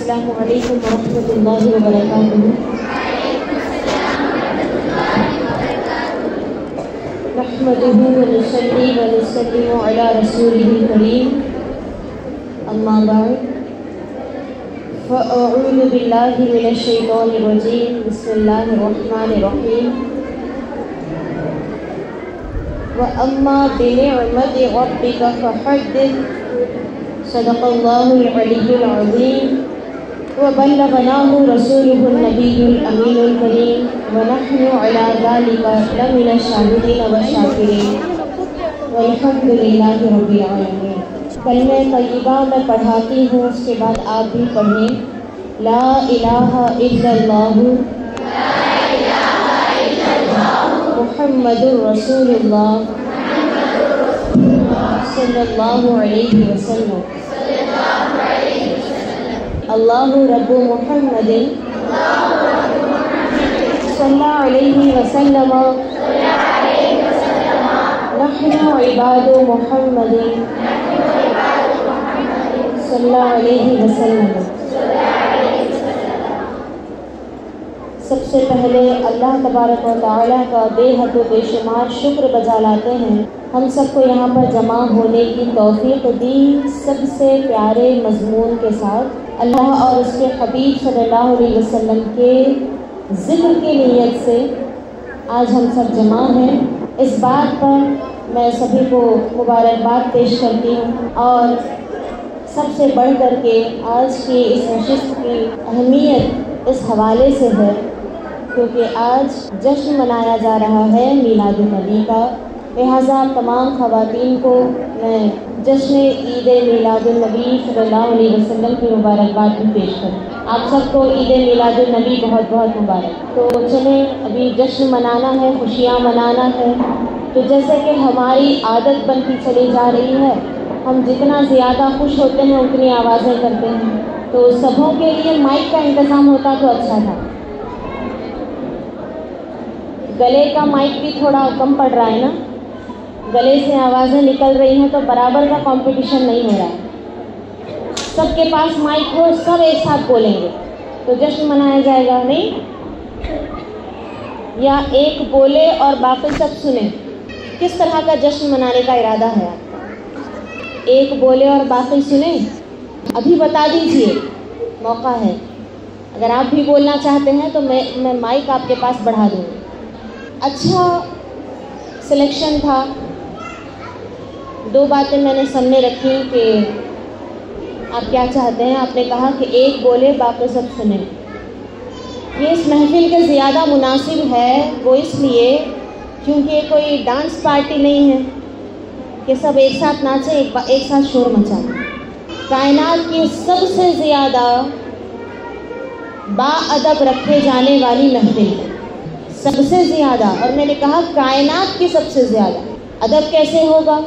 السلام علیکم ورحمۃ اللہ وبرکاتہ۔ نحمدہ ونصلی ونسلم علی رسولہ الکریم، اما بعد فاعوذ باللہ من الشیطان الرجیم، بسم اللہ الرحمن الرحیم۔ وَأَمَّا بِنِعْمَةِ رَبِّكَ فَحَدِّثْ، صدق اللہ العلی العظیم۔ وبلغناه رسوله النبی الامین الکریم، ونحن علی ذلک لمن الشاہدین والشاکرین، والحمد للہ رب العالمین۔ کلمہ طیبہ میں پڑھاتی ہوں، اس کے بعد آپ بھی پڑھیں۔ لا الہ الا اللہ محمد رسول اللہ صلی اللہ علیہ وسلم۔ اللہ رب محمد صلی اللہ علیہ وسلم، نحن عباد محمد صلی اللہ علیہ وسلم۔ سب سے پہلے اللہ تبارک و تعالیٰ کا بے حد و بے شمار شکر بجا لاتے ہیں، ہم سب کو یہاں پر جمع ہونے کی توفیق دی، سب سے پیارے مضمون کے ساتھ اللہ اور اس کے حبیب صلی اللہ علیہ وسلم کے ذکر کی نیت سے آج ہم سب جمع ہیں۔ اس بات پر میں سبھی کو مبارکباد پیش کرتی ہوں، اور سب سے بڑھ کر کے آج کی اس نشست کی اہمیت اس حوالے سے ہے کیونکہ آج جشن منایا جا رہا ہے میلاد النبی کا، لہٰذا تمام خواتین کو میں جشن عید میلاد النبی صلی اللہ علیہ وسلم کی مبارکباد بھی پیش کروں۔ آپ سب کو عید میلاد النبی بہت بہت مبارک۔ تو چلیں، ابھی جشن منانا ہے، خوشیاں منانا ہے، تو جیسے کہ ہماری عادت بنتی چلی جا رہی ہے، ہم جتنا زیادہ خوش ہوتے ہیں اتنی آوازیں کرتے ہیں، تو سبھوں کے لیے مائک کا انتظام ہوتا تو اچھا تھا۔ گلے کا مائک بھی تھوڑا کم پڑ رہا ہے نا، گلے سے آوازیں نکل رہی ہیں تو برابر کا کمپٹیشن نہیں ہو رہا ہے۔ سب کے پاس مائک ہو، سب ایک ساتھ بولیں گے تو جشن منایا جائے گا، نہیں؟ یا ایک بولے اور باقی سب سنیں؟ کس طرح کا جشن منانے کا ارادہ ہے آپ کا؟ ایک بولے اور باقی سنیں؟ ابھی بتا دیجئے، موقع ہے۔ اگر آپ بھی بولنا چاہتے ہیں تو میں مائک آپ کے پاس بڑھا دوں گی۔ اچھا سلیکشن تھا، دو باتیں میں نے سامنے رکھی کہ آپ کیا چاہتے ہیں۔ آپ نے کہا کہ ایک بولے باقی سب سنیں، یہ اس محفل کے زیادہ مناسب ہے، وہ اس لیے کیونکہ کوئی ڈانس پارٹی نہیں ہے کہ سب ایک ساتھ ناچیں، ایک ساتھ شور مچائیں۔ کائنات کی سب سے زیادہ با ادب رکھے جانے والی محفل ہے، سب سے زیادہ، اور میں نے کہا کائنات کی سب سے زیادہ۔ ادب کیسے ہوگا؟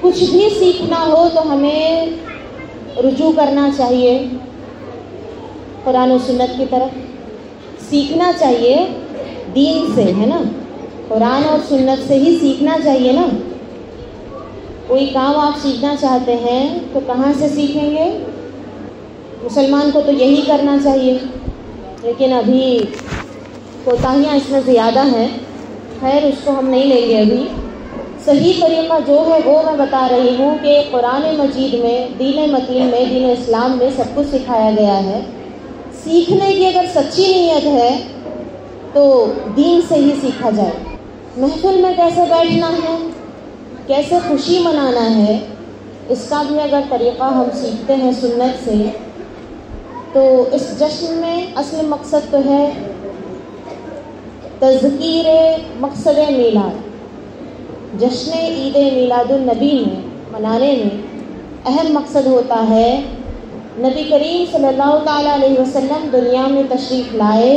کچھ بھی سیکھنا ہو تو ہمیں رجوع کرنا چاہیے قرآن و سنت کی طرف، سیکھنا چاہیے دین سے، ہے نا، قرآن اور سنت سے ہی سیکھنا چاہیے نا۔ کوئی کام آپ سیکھنا چاہتے ہیں تو کہاں سے سیکھیں گے؟ مسلمان کو تو یہی کرنا چاہیے، لیکن ابھی کوتاہیاں اس میں زیادہ ہیں، خیر اس کو ہم نہیں لیں گے ابھی۔ صحیح طریقہ جو ہے وہ میں بتا رہی ہوں کہ قرآن مجید میں، دین متین میں، دین اسلام میں سب کچھ سکھایا گیا ہے۔ سیکھنے کی اگر سچی نیت ہے تو دین سے ہی سیکھا جائے۔ محفل میں کیسے بیٹھنا ہے، کیسے خوشی منانا ہے، اس کا بھی اگر طریقہ ہم سیکھتے ہیں سنت سے، تو اس جشن میں اصل مقصد تو ہے تذکیر مقصد میلاد۔ جشن عید میلاد النبی میں منانے میں اہم مقصد ہوتا ہے نبی کریم صلی اللہ تعالیٰ علیہ وسلم دنیا میں تشریف لائے،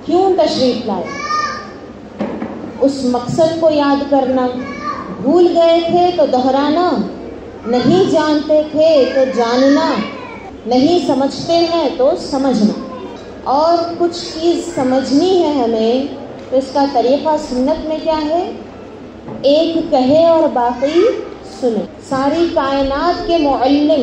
کیوں تشریف لائے، اس مقصد کو یاد کرنا۔ بھول گئے تھے تو دہرانا، نہیں جانتے تھے تو جاننا، نہیں سمجھتے ہیں تو سمجھنا۔ اور کچھ چیز سمجھنی ہے ہمیں تو اس کا طریقہ سنت میں کیا ہے؟ ایک کہے اور باقی سنے۔ ساری کائنات کے معلم،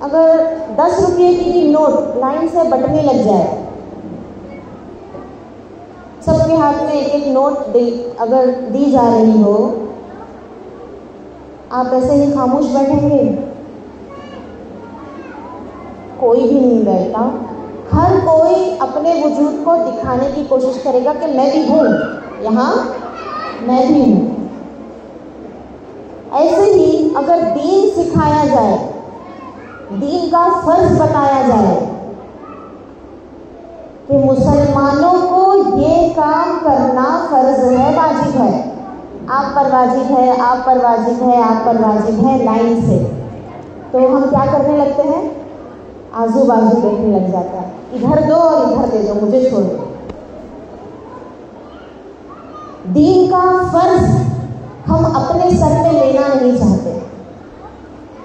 اگر 10 روپے کی بھی نوٹ لائن سے بٹنے لگ جائے، سب کے ہاتھ میں ایک ایک نوٹ اگر دی جا رہی ہو، آپ ایسے ہی خاموش بیٹھیں گے؟ کوئی بھی نہیں بیٹھتا. ہر کوئی اپنے وجود کو دکھانے کی کوشش کرے گا کہ میں بھی ہوں، یہاں میں بھی ہوں. ایسے ہی اگر دین سکھایا جائے، دین کا فرض بتایا جائے کہ مسلمانوں کو یہ کام کرنا فرض ہے، واجب ہے، آپ پر واجب ہے، آپ پر واجب ہے، آپ پر واجب ہے، لائن سے، تو ہم کیا کرنے لگتے ہیں؟ آزو بازو دیکھنے لگ جاتا ہے، ادھر دو اور ادھر دے دو، مجھے چھوڑ دو. دین کا فرض ہم اپنے سر پہ لینا نہیں چاہتے.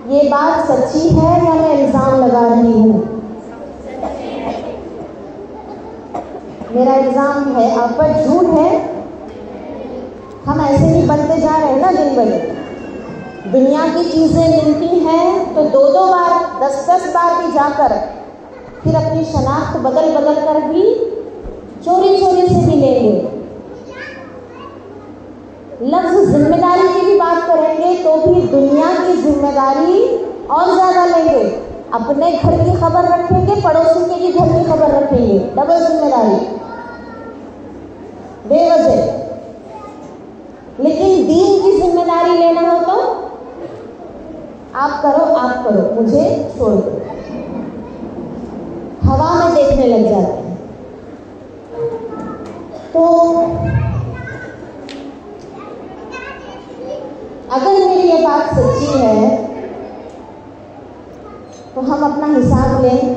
یہ بات سچی ہے یا میں الزام لگا رہی ہوں؟ میرا الزام ہے، آپ پر جھوٹ ہے. ہم ایسے ہی بنتے جا رہے ہیں نا دن بہ دن. دنیا کی چیزیں ملتی ہیں تو 2 بار 10 بار بھی جا کر پھر اپنی شناخت بدل کر بھی چوری سے بھی لیں گے. لفظ ذمہ داری کی بھی بات کریں گے تو بھی دنیا کی ذمہ داری اور زیادہ لیں گے. اپنے گھر کی خبر رکھیں گے، پڑوسی کے بھی گھر کی خبر رکھیں گے. ڈبل ذمہ داری بے وجہ. لیکن دین کی ذمہ داری لینا ہو تو آپ کرو، مجھے چھوڑ دو. ہوا میں دیکھنے لگ جاتے ہیں. تو اگر میری یہ بات سچی ہے تو ہم اپنا حساب لیں،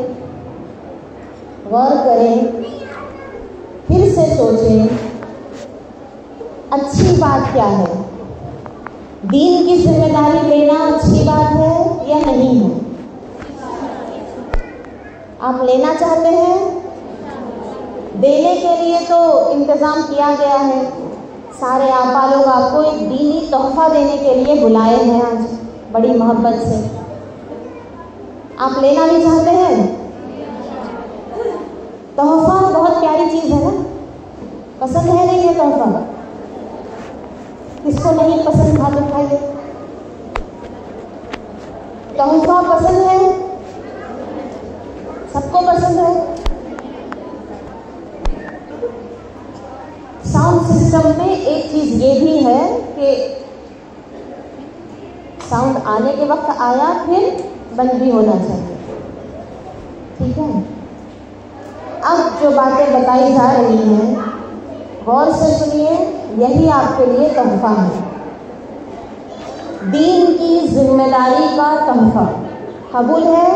غور کریں، پھر سے سوچیں اچھی بات کیا ہے. دین کی ذمہ داری لینا اچھی بات ہے یا نہیں ہے؟ آپ لینا چاہتے ہیں؟ دینے کے لیے تو انتظام کیا گیا ہے. سارے آپا لوگ آپ کو ایک دینی تحفہ دینے کے لیے بلائے ہیں آج بڑی محبت سے. آپ لینا بھی چاہتے ہیں؟ تحفہ بہت پیاری چیز ہے نا. پسند ہے نہیں یہ تحفہ؟ کس کو نہیں پسند؟ ہاتھ اٹھائیے. تحفہ پسند ہے؟ سب کو پسند ہے. ساؤنڈ سسٹم میں ایک چیز یہ بھی ہے کہ ساؤنڈ آنے کے وقت آیا پھر بند بھی ہونا چاہیے. ٹھیک ہے. اب جو باتیں بتائی جا رہی ہیں غور سے سنیے. یہی آپ کے لیے تحفہ ہے، دین کی ذمہ داری کا تحفہ. قبول ہے؟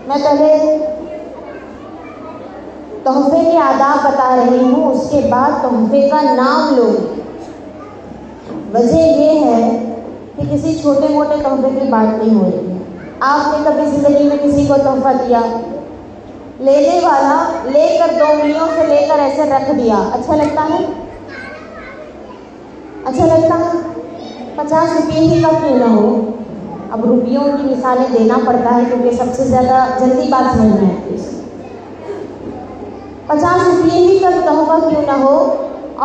میں پہلے تحفے کے آداب بتا رہی ہوں، اس کے بعد تحفے کا نام لوں. وجہ یہ ہے کہ کسی چھوٹے موٹے تحفے کی بات نہیں ہو رہی ہے. آپ نے کبھی زندگی میں کسی کو تحفہ دیا، لینے والا لے کر 2 انگلیوں سے لے کر ایسے رکھ دیا، اچھا لگتا ہے؟ اچھا لگتا ہے؟ 50 روپے ہی کا کیوں نہ ہو. اب روپیوں کی مثالیں دینا پڑتا ہے کیونکہ سب سے زیادہ جلدی بات سمجھ میں آتی ہے. 50 روپے ہی کا تحفہ کیوں نہ ہو،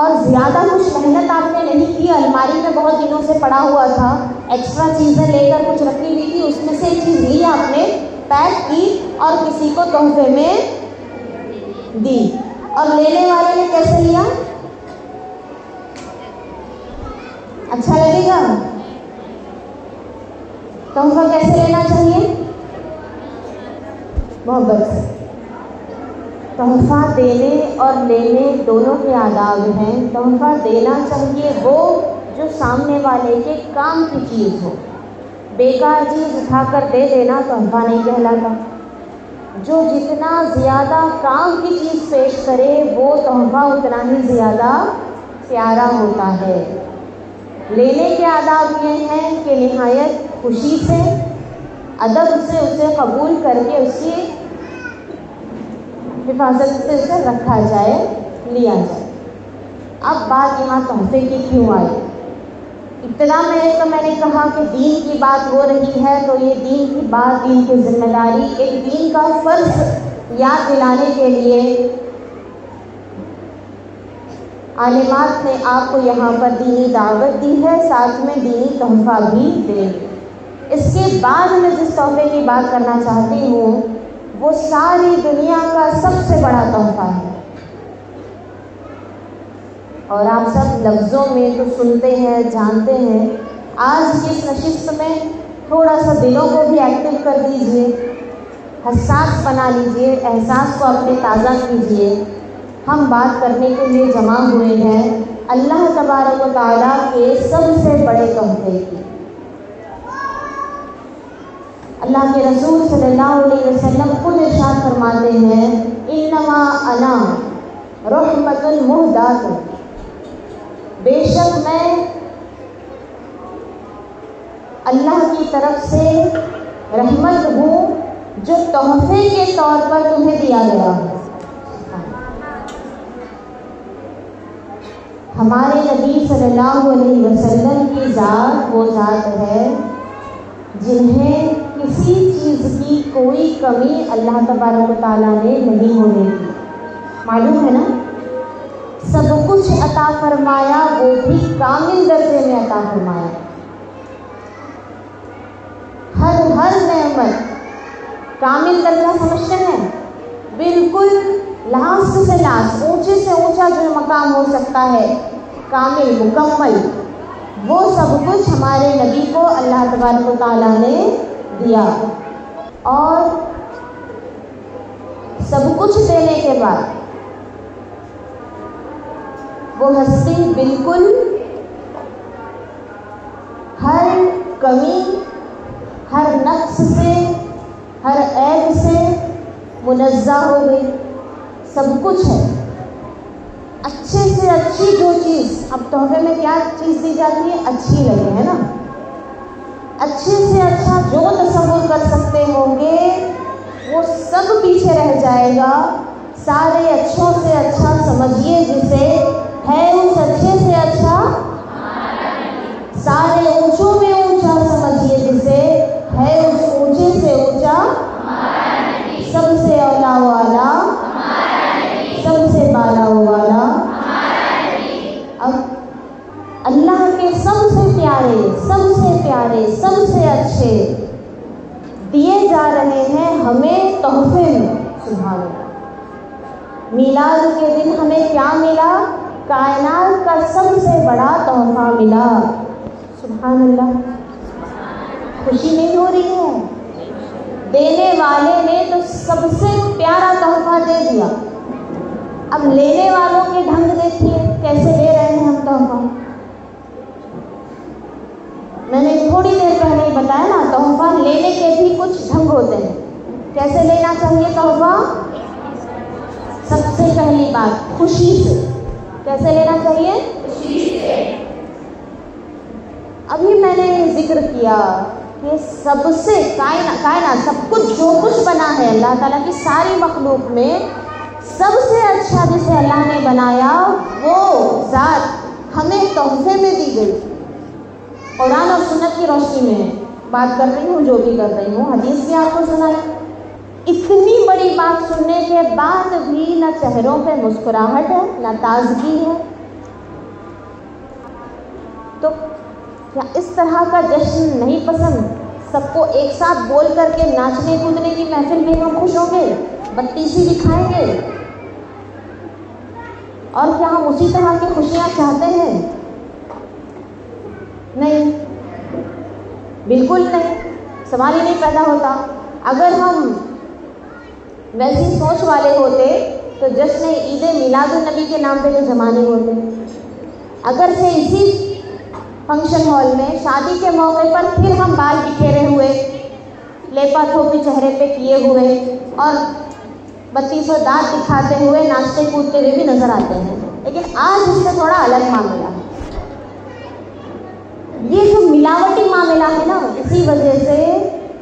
اور زیادہ کچھ محنت آپ نے نہیں کی، الماری میں بہت دنوں سے پڑا ہوا تھا، ایکسٹرا چیزیں لے کر کچھ رکھی ہوئی تھی، اس میں سے ایک چیز لی آپ نے، پیک کی اور کسی کو تحفے میں دی. اور لینے والے نے کیسے لیا؟ اچھا لگے گا؟ تحفہ کیسے لینا چاہیے؟ محبت سے. تحفہ دینے اور لینے دونوں کے آداب ہیں. تحفہ دینا چاہیے وہ جو سامنے والے کے کام کی چیز ہو. بیکار چیز اٹھا کر دے دینا تحفہ نہیں کہلاتا. جو جتنا زیادہ کام کی چیز پیش کرے وہ تحفہ اتنا ہی زیادہ پیارا ہوتا ہے. لینے کے آداب یہ ہیں کہ نہایت خوشی سے، ادب سے اسے قبول کر کے اس کی حفاظت سے اسے رکھا جائے، لیا جائے. اب بات یہاں تحفے کی کیوں آئی؟ ابتدا میں نے کہا کہ دین کی بات ہو رہی ہے تو یہ دین کی بات، دین کی ذمہ داری، ایک دین کا فرض یاد دلانے کے لیے عالمات نے آپ کو یہاں پر دینی دعوت دی ہے، ساتھ میں دینی تحفہ بھی دیں گے۔ اس کے بعد میں جس تحفے کی بات کرنا چاہتی ہوں وہ ساری دنیا کا سب سے بڑا تحفہ ہے، اور آپ سب لفظوں میں تو سنتے ہیں، جانتے ہیں۔ آج کی اس نشست میں تھوڑا سا دلوں کو بھی ایکٹیو کر دیجئے، حساس بنا لیجئے، احساس کو اپنے تازہ کیجئے۔ ہم بات کرنے کے لیے جمع ہوئے ہیں اللہ تبارک و تعالیٰ کے سب سے بڑے تحفے کی۔ اللہ کے رسول صلی اللہ علیہ وسلم خود ارشاد فرماتے ہیں انما انا رحمت مہدات، بے شک میں اللہ کی طرف سے رحمت ہوں جو تحفے کے طور پر تمہیں دیا گیا ہے۔ ہمارے نبی صلی اللہ علیہ وسلم کی ذات وہ ذات ہے جنہیں کسی چیز کی کوئی کمی اللہ تبارک و تعالیٰ نے نہیں ہونے دی۔ معلوم ہے نا، سب کچھ عطا فرمایا، وہ بھی کامل درجے میں عطا فرمایا۔ ہر نعمت کامل درجہ سمجھتے ہیں، بالکل لاسٹ سے لاسٹ، اونچے سے اونچا جو مقام ہو سکتا ہے، کامل مکمل، وہ سب کچھ ہمارے نبی کو اللہ تبارک و تعالیٰ نے دیا۔ اور سب کچھ دینے کے بعد وہ ہستی بالکل ہر کمی، ہر نقص سے، ہر عیب سے منزہ ہو گئی۔ سب کچھ ہے، اچھے سے اچھی جو چیز، اب تحفے میں کیا چیز دی جاتی ہے؟ اچھی لگے، ہے نا، اچھے سے اچھا جو تصور کر سکتے ہوں گے وہ سب پیچھے رہ جائے گا۔ سارے اچھوں سے اچھا سمجھیے جسے ہے، اس اچھے سے اچھا سارے اونچوں میں اونچا سمجھیے جسے ہے، اس اونچے سے اونچا سب سے اولا والا، سب سے بالا والا۔ اب اللہ کے سب سے پیارے، سب سے پیارے، سب سے اچھے دیے جا رہے ہیں ہمیں تحفے میں۔ سبحان اللہ، میلاد کے دن ہمیں کیا ملا؟ کائنات کا سب سے بڑا تحفہ ملا۔ سبحان اللہ، خوشی نہیں ہو رہی ہے؟ دینے والے نے تو سب سے پیارا تحفہ دے دیا، اب لینے والوں کے ڈھنگ دیکھیے کیسے لے رہے ہیں ہم تحفہ۔ میں نے تھوڑی دیر پہلے ہی بتایا نا، تحفہ لینے کے بھی کچھ ڈھنگ ہوتے ہیں۔ کیسے لینا چاہیے تحفہ؟ سب سے پہلی بات خوشی سے۔ کیسے لینا چاہیے؟ خوشی سے۔ ابھی میں نے ذکر کیا کہ سب سے کائنات سب کچھ جو کچھ بنا ہے اللہ تعالیٰ کی ساری مخلوق میں سب سے اچھا جسے اللہ نے بنایا وہ ذات ہمیں تحفے میں دی گئی۔ قرآن اور سنت کی روشنی میں بات کر رہی ہوں، جو بھی کر رہی ہوں، حدیث بھی آپ کو سنائی۔ اتنی بڑی بات سننے کے بعد بھی نہ چہروں پہ مسکراہٹ ہے، نہ تازگی ہے، تو کیا اس طرح کا جشن نہیں پسند؟ سب کو ایک ساتھ بول کر کے ناچنے کودنے کی محفل میں ہم خوش ہوں گے، بتیسی دکھائیں گے، اور کیا ہم اسی طرح کی خوشیاں چاہتے ہیں؟ نہیں، بالکل نہیں، سوال ہی نہیں پیدا ہوتا۔ اگر ہم ویسی سوچ والے ہوتے تو جشن عید میلاد النبی کے نام پہ جو جمانے ہوتے، اگر سے اسی فنکشن ہال میں شادی کے موقع پر پھر ہم بال بکھیرے ہوئے، لیپا تھوپی چہرے پہ کیے ہوئے اور 32 دانت دکھاتے ہوئے ناچتے کودتے ہوئے بھی نظر آتے ہیں، لیکن آج اس سے تھوڑا الگ معاملہ ہے۔ یہ جو ملاوٹی معاملہ ہے نا، اسی وجہ سے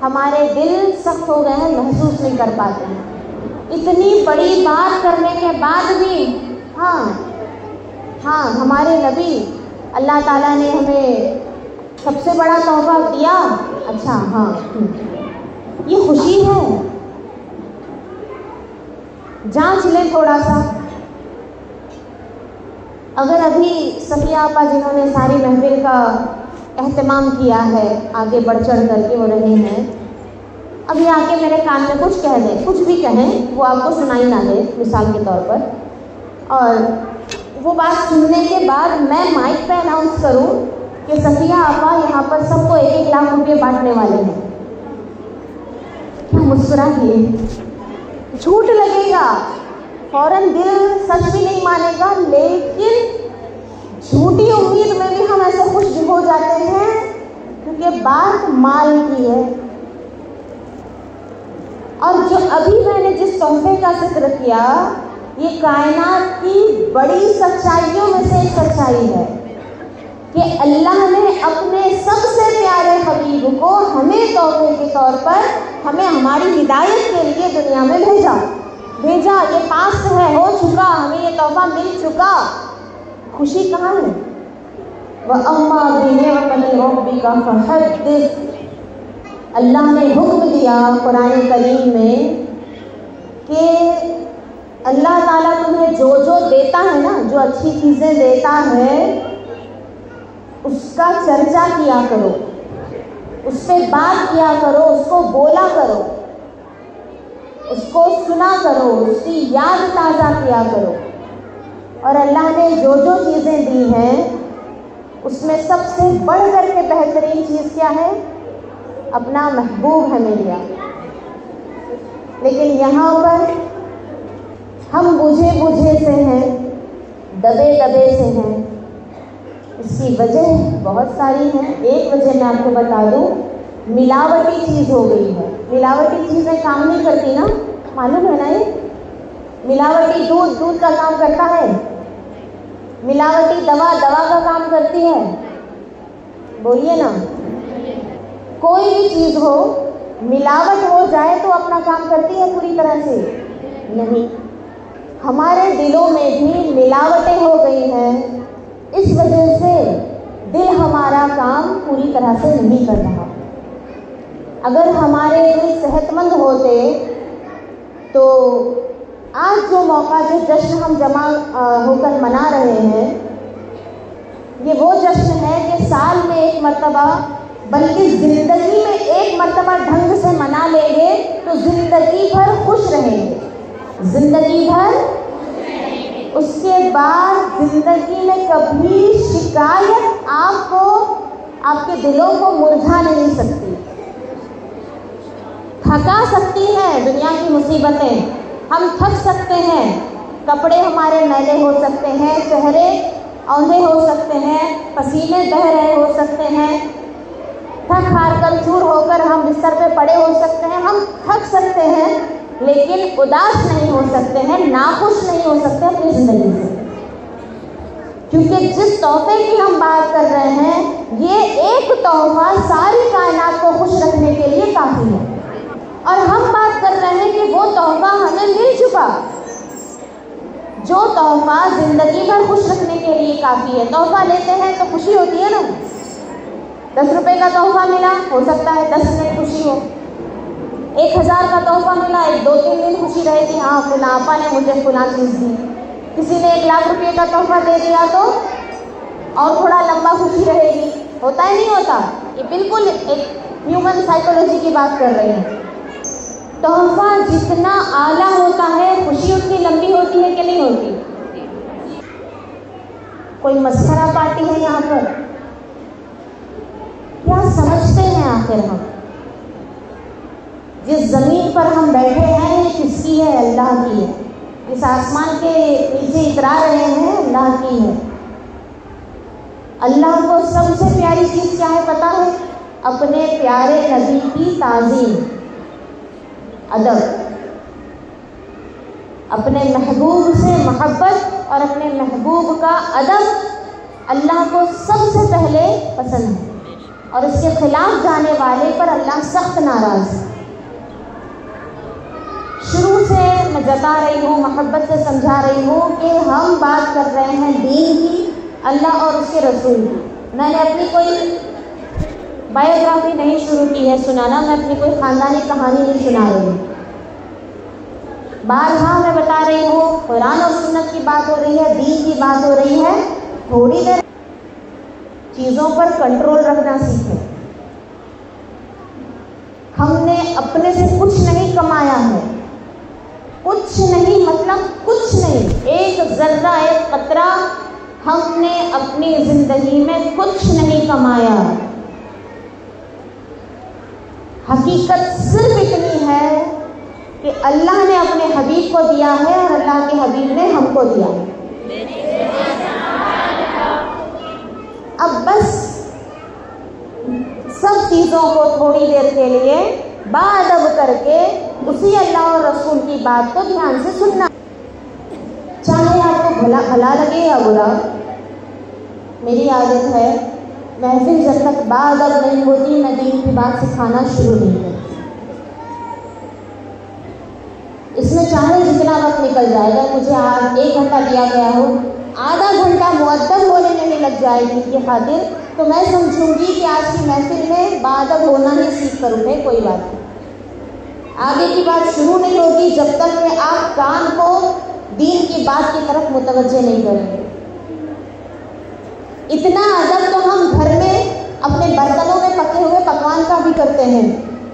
ہمارے دل سخت ہو گئے ہیں، محسوس نہیں کر پاتے ہیں۔ اتنی بڑی بات کرنے کے بعد بھی ہاں ہاں ہمارے نبی اللہ تعالیٰ نے ہمیں سب سے بڑا تحفہ دیا. اچھا ہاں یہ خوشی ہے. جانچ لیں تھوڑا سا. اگر ابھی صفیہ آپا جنہوں نے ساری محفل کا اہتمام کیا ہے آگے بڑھ چڑھ کر کے ہو رہے ہیں, ابھی آ کے میرے کان میں کچھ کہہ دیں, کچھ بھی کہیں وہ آپ کو سنائی نہ دے مثال کے طور پر, اور وہ بات سننے کے بعد میں مائک پہ اناؤنس کروں کہ صفیہ آپا یہاں پر سب کو 1-1 لاکھ روپے بانٹنے والے ہیں, کیا مسکرا دیے؟ جھوٹ لگے گا, فوراً دل سچ بھی نہیں مانے گا, لیکن جھوٹی امید میں بھی ہم ایسے خوش ہو جاتے ہیں کیونکہ بات مال کی ہے. اور جو ابھی میں نے جس تحفے کا ذکر کیا یہ کائنات کی بڑی سچائیوں میں سے ایک سچائی ہے کہ اللہ نے اپنے سب سے پیارے حبیب کو ہمیں تحفے کے طور پر ہمیں ہماری ہدایت کے لیے دنیا میں بھیجا. یہ پاسٹ ہے, ہو چکا, ہمیں یہ تحفہ مل چکا. خوشی کہاں ہے؟ وَأَمَّا بِنِعْمَةِ رَبِّكَ فَحَدِّثْ. اللہ نے حکم دیا قرآن کریم میں کہ اللہ تعالیٰ تمہیں جو دیتا ہے نا, جو اچھی چیزیں دیتا ہے اس کا چرچا کیا کرو, اس پہ بات کیا کرو, اس کو بولا کرو, اس کو سنا کرو, اس کی یاد تازہ کیا کرو. اور اللہ نے جو چیزیں دی ہیں اس میں سب سے بڑھ کر کے بہترین چیز کیا ہے؟ اپنا محبوب ہمیں دیا. لیکن یہاں پر ہم بوجھے سے ہیں, دبے سے ہیں. اس کی وجہ بہت ساری ہیں. ایک وجہ میں آپ کو بتا دوں, ملاوٹی چیز ہو گئی ہے. ملاوٹی چیزیں کام نہیں کرتی نا, معلوم ہے نا. یہ ملاوٹی دودھ کا کام کرتا ہے, ملاوٹی دوا کا کام کرتی ہے. بولیے نا. کوئی بھی چیز ہو ملاوٹ ہو جائے تو اپنا کام کرتی ہے پوری طرح سے؟ نہیں. ہمارے دلوں میں بھی ملاوٹیں ہو گئی ہیں, اس وجہ سے دل ہمارا کام پوری طرح سے نہیں کر رہا. اگر ہمارے دل صحت مند ہوتے تو آج جو موقع, جو جشن ہم جمع ہو کر منا رہے ہیں, یہ وہ جشن ہے کہ سال میں ایک مرتبہ, بلکہ زندگی میں ایک مرتبہ ڈھنگ سے منا لیں گے تو زندگی بھر خوش رہیں گے. زندگی بھر. اس کے بعد زندگی میں کبھی شکایت آپ کو, آپ کے دلوں کو مرجھا نہیں سکتی. تھکا سکتی ہیں دنیا کی مصیبتیں, ہم تھک سکتے ہیں, کپڑے ہمارے میلے ہو سکتے ہیں, چہرے اوندھے ہو سکتے ہیں, پسینے بہہ رہے ہو سکتے ہیں, تھک ہار کر چور ہو کر ہم بستر پہ پڑے ہو سکتے ہیں. ہم تھک سکتے ہیں لیکن اداس نہیں ہو سکتے ہیں, ناخوش نہیں ہو سکتے اپنی زندگی سے. کیونکہ جس تحفے کی ہم بات کر رہے ہیں یہ ایک تحفہ ساری کائنات کو خوش رکھنے کے لیے کافی ہے. اور ہم بات کر رہے ہیں کہ وہ تحفہ ہمیں مل چکا, جو تحفہ زندگی بھر خوش رکھنے کے لیے کافی ہے. تحفہ لیتے ہیں تو خوشی ہوتی ہے نا. 10 روپے کا تحفہ ملا, ہو سکتا ہے 10 منٹ خوشی ہو. 1000 کا تحفہ ملا, 2-3 دن خوشی رہے گی, ہاں فلاں آپا نے مجھے فلاں چیز دی. کسی نے 1 لاکھ روپے کا تحفہ دے دیا تو اور تھوڑا لمبا خوشی رہے گی. ہوتا ہے نہیں ہوتا؟ یہ بالکل ایک ہیومن سائیکولوجی کی بات کر رہے ہیں. تحفہ جتنا اعلیٰ ہوتا ہے خوشی اس کی لمبی ہوتی ہے کہ نہیں ہوتی؟ کوئی مسخرہ پارٹی ہے یہاں پر؟ کیا سمجھتے ہیں آخر ہم؟ جس زمین پر ہم بیٹھے ہیں یہ کس کی ہے؟ اللہ کی ہے. اس آسمان کے نیچے اترا رہے ہیں, اللہ کی ہے. اللہ کو سب سے پیاری چیز کیا ہے پتہ ہے؟ اپنے پیارے نبی کی تعظیم, ادب, اپنے محبوب سے محبت اور اپنے محبوب کا ادب اللہ کو سب سے پہلے پسند ہے. اور اس کے خلاف جانے والے پر اللہ سخت ناراض ہے. شروع سے جتا رہی ہوں، محبت سے سمجھا رہی ہوں کہ ہم بات کر رہے ہیں دین کی، اللہ اور اس کے رسول کی۔ میں نے اپنی کوئی بایوگرافی نہیں شروع کی ہے سنانا، میں اپنی کوئی خاندانی کہانی نہیں سنا رہی ہوں۔ بارہا میں بتا رہی ہوں، قرآن اور سنت کی بات ہو رہی ہے، دین کی بات ہو رہی ہے۔ تھوڑی دیر چیزوں پر کنٹرول رکھنا سیکھیں۔ ہم نے اپنے سے کچھ نہیں کمایا ہے، کچھ نہیں، مطلب کچھ نہیں، ایک ذرہ، ایک قطرہ ہم نے اپنی زندگی میں کچھ نہیں کمایا۔ حقیقت صرف اتنی ہے کہ اللہ نے اپنے حبیب کو دیا ہے اور اللہ کے حبیب نے ہم کو دیا ہے۔ اب بس سب چیزوں کو تھوڑی دیر کے لیے باادب کر کے اسی اللہ اور رسول کی بات کو دھیان سے سننا، چاہے آپ کو بھلا لگے یا برا۔ میری عادت ہے محفل جب تک باادب نہیں ہوتی میں دین کی بات سکھانا شروع نہیں کرتی۔ اس میں چاہے جتنا وقت نکل جائے گا، مجھے آج 1 گھنٹہ دیا گیا ہو، آدھا گھنٹہ مؤدب ہونے میں ہی لگ جائے گی کی خاطر، تو میں سمجھوں گی کہ آج کی محفل میں باادب ہونا ہی سیکھ کر اٹھے، کوئی بات نہیں۔ آگے کی بات شروع نہیں ہوگی جب تک کہ آپ کان کو دین کی بات کی طرف متوجہ نہیں کریں گے۔ اتنا ادب تو ہم گھر میں اپنے برتنوں میں پکے ہوئے پکوان کا بھی کرتے ہیں۔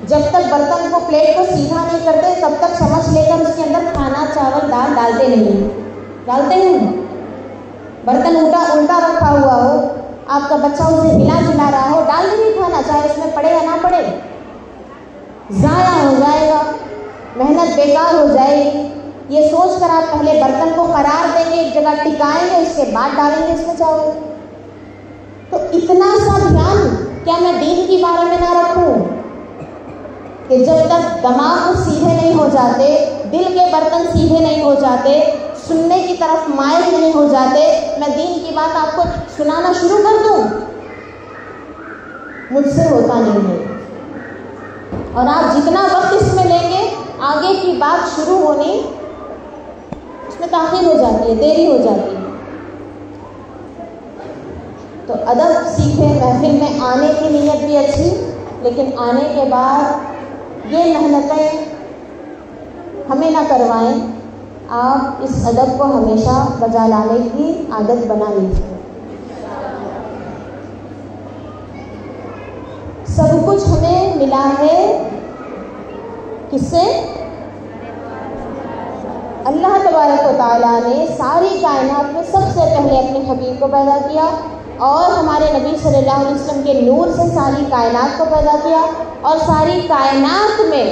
جب تک برتن کو، پلیٹ کو سیدھا نہیں کرتے تب تک چمچ لے کر اس کے اندر کھانا، چاول، دال ڈالتے نہیں، ڈالتے ہیں۔ برتن الٹا رکھا ہوا ہو، آپ کا بچہ اسے ہلا جلا رہا ہو، ڈال دیں کھانا، چاہے اس میں پڑے یا نہ پڑے، ضائع ہو جائے گا، محنت بیکار ہو جائے گی۔ یہ سوچ کر آپ پہلے برتن کو قرار دیں گے، ایک جگہ ٹکائیں گے، اس کے بعد ڈالیں گے اس میں چاول۔ تو اتنا سا دھیان کیا میں دین کے بارے میں نہ رکھوں کہ جب تک دماغ سیدھے نہیں ہو جاتے، دل کے برتن سیدھے نہیں ہو جاتے، سننے کی طرف مائل نہیں ہو جاتے، میں دین کی بات آپ کو سنانا شروع کر دوں؟ مجھ سے ہوتا نہیں ہے۔ اور آپ جتنا وقت اس میں لیں گے، آگے کی بات شروع ہونی اس میں تاخیر ہو جاتی ہے، دیری ہو جاتی ہے۔ تو ادب سیکھیں، محفل میں آنے کی نیت بھی اچھی، لیکن آنے کے بعد یہ محنتیں ہمیں نہ کروائیں۔ آپ اس ادب کو ہمیشہ بجا لانے کی عادت بنا لیجیے۔ سب کچھ ہمیں ملا ہے کس سے؟ اللہ تبارک و تعالیٰ نے ساری کائنات میں سب سے پہلے اپنے حبیب کو پیدا کیا، اور ہمارے نبی صلی اللہ علیہ وسلم کے نور سے ساری کائنات کو پیدا کیا، اور ساری کائنات میں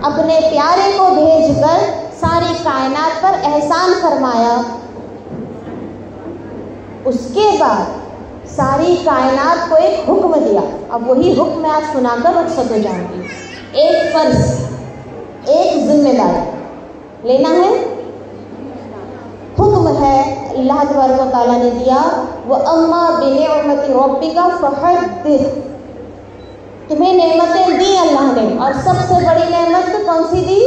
اپنے پیارے کو بھیج کر ساری کائنات پر احسان فرمایا۔ اس کے بعد ساری کائنات کو ایک حکم دیا۔ اب وہی حکم میں آج سنا کر رخصت ہو جاؤں گی۔ ایک فرض، ایک ذمہ داری لینا ہے، حکم ہے اللہ تبارک و تعالیٰ نے دیا، وَأَمَّا بِنِعْمَتِ رَبِّكَ فَحَدِّثْ۔ تمہیں نعمتیں دی اللہ نے، اور سب سے بڑی نعمت کون سی دی؟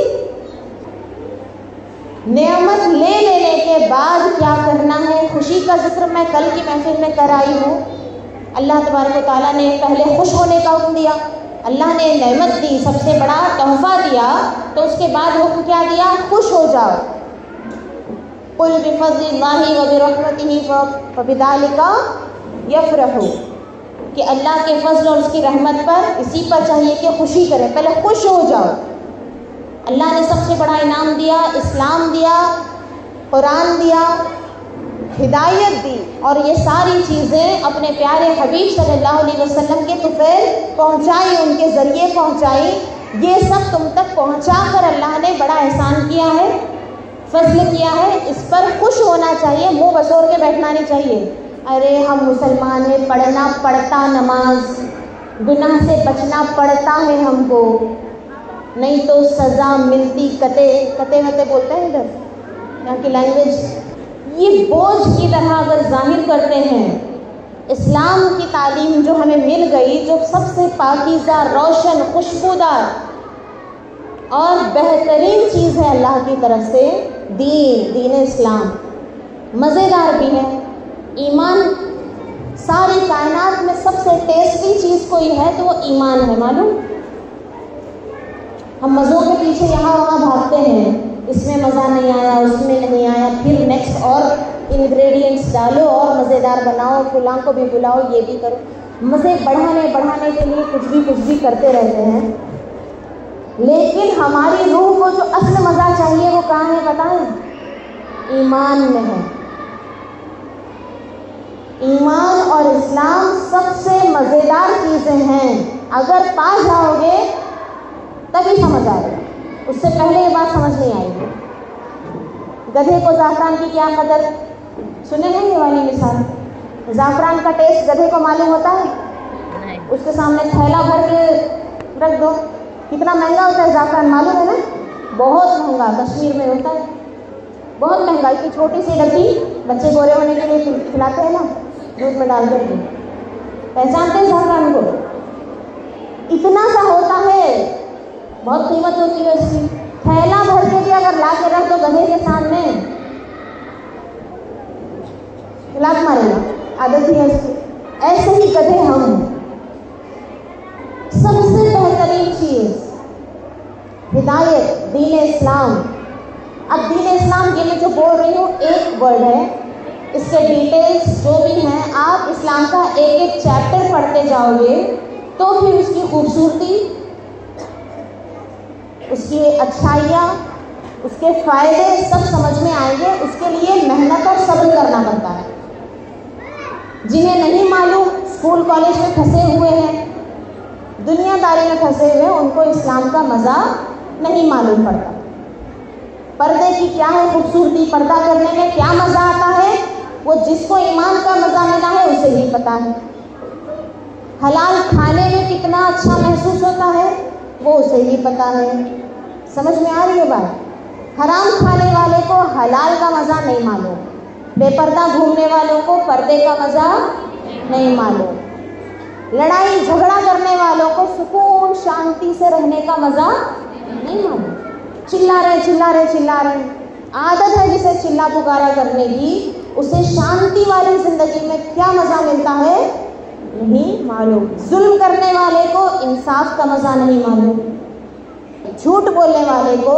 نعمت لے لینے کے بعد کیا کرنا ہے؟ خوشی کا ذکر میں کل کی محفل میں کر آئی ہوں۔ اللہ تبارک و تعالیٰ نے پہلے خوش ہونے کا حکم دیا، اللہ نے نعمت دی، سب سے بڑا تحفہ دیا، تو اس کے بعد حکم کیا دیا؟ خوش ہو جاؤ۔ قُلْ بِفَضْلِ اللَّهِ وَبِرَحْمَتِهِ فَبِذَلِكَ يَفْرَحُوا، کہ اللہ کے فضل اور اس کی رحمت پر، اسی پر چاہیے کہ خوشی کریں، پہلے خوش ہو جاؤ۔ اللہ نے سب سے بڑا انعام دیا، اسلام دیا، قرآن دیا، ہدایت دی، اور یہ ساری چیزیں اپنے پیارے حبیب صلی اللہ علیہ وسلم کے طفیل پہنچائی، ان کے ذریعے پہنچائی۔ یہ سب تم تک پہنچا کر اللہ نے بڑا احسان کیا ہے، فضل کیا ہے، اس پر خوش ہونا چاہیے، منہ بسور کے بیٹھنا نہیں چاہیے۔ ارے ہم مسلمان ہیں، پڑھنا پڑتا نماز، گناہ سے بچنا پڑتا ہے ہم کو، نہیں تو سزا ملتی کتے بولتے ہیں ادھر یہاں کی لینگویج، یہ بوجھ کی طرح اگر ظاہر کرتے ہیں۔ اسلام کی تعلیم جو ہمیں مل گئی، جو سب سے پاکیزہ، روشن، خوشبودار، اور بہترین چیز ہے اللہ کی طرف سے دین اسلام، مزیدار بھی ہے۔ ایمان، ساری کائنات میں سب سے ٹیسٹی چیز کوئی ہے تو وہ ایمان ہے، معلوم؟ ہم مزوں کے پیچھے یہاں وہاں بھاگتے ہیں، اس میں مزہ نہیں آیا، اس میں نہیں آیا، پھر نیکسٹ اور انگریڈینٹس ڈالو اور مزیدار بناؤ، فلاں کو بھی بلاؤ، یہ بھی کرو، مزے بڑھانے کے لیے کچھ بھی کرتے رہتے ہیں۔ لیکن ہماری روح کو جو اصل مزہ چاہیے وہ کہاں ہے بتائیں؟ ایمان میں ہے۔ ایمان اور اسلام سب سے مزیدار چیزیں ہیں، اگر پا جاؤ گے تبھی سمجھ آئے گا، اس سے پہلے یہ بات سمجھ نہیں آئے گی۔ گدھے کو زعفران کی کیا قدر، سنے ہیں یہ والی مثال؟ زعفران کا ٹیسٹ گدھے کو معلوم ہوتا ہے؟ اس کے سامنے تھیلا بھر کے رکھ دو، کتنا مہنگا ہوتا ہے زعفران معلوم ہے نا؟ بہت مہنگا، کشمیر میں ہوتا ہے بہت مہنگا، اتنی چھوٹی سی ڈبی بچے گورے ہونے کے لیے کھلاتے ہیں نا، دودھ میں ڈال کر کے، پہچانتے ہیں زعفران کو؟ اتنا سا ہوتا ہے، بہت قیمت ہوتی ہے اس کی، تھیلا بھر کے بھی اگر لا کے رکھ دو گدھے کے سامنے لات مارے گا، عادت ہی ہے اس کی۔ ایسے ہی گدھے ہم، سب سے بہترین چیز ہدایت، دین اسلام۔ اب دین اسلام یہ میں جو بول رہی ہوں ایک ورڈ ہے، اس کے ڈیٹیلز جو بھی ہیں آپ اسلام کا ایک ایک چیپٹر پڑھتے جاؤ گے تو پھر اس کی خوبصورتی، اس کی اچھائیاں، اس کے فائدے سب سمجھ میں آئیں گے۔ اس کے لیے محنت اور صبر کرنا پڑتا ہے۔ جنہیں نہیں معلوم، اسکول کالج میں پھنسے ہوئے ہیں، دنیا داری میں پھنسے ہوئے، ان کو اسلام کا مزہ نہیں معلوم پڑتا۔ پردے کی کیا ہے خوبصورتی، پردہ کرنے میں کیا مزہ آتا ہے، وہ جس کو ایمان کا مزہ ملا ہے اسے ہی پتا ہے۔ حلال کھانے میں کتنا اچھا محسوس ہوتا ہے وہ اسے ہی پتا ہے۔ سمجھ میں آ رہی ہے بات؟ حرام کھانے والے کو حلال کا مزہ نہیں معلوم، بے پردہ گھومنے والوں کو پردے کا مزہ نہیں معلوم، لڑائی جھگڑا کرنے والوں کو سکون شانتی سے رہنے کا مزہ نہیں معلوم، چلا رہے، عادت ہے جسے چلا پکارا کرنے کی، اسے شانتی والی زندگی میں کیا مزہ ملتا ہے نہیں معلوم۔ ظلم کرنے والے کو انصاف کا مزہ نہیں معلوم، جھوٹ بولنے والے کو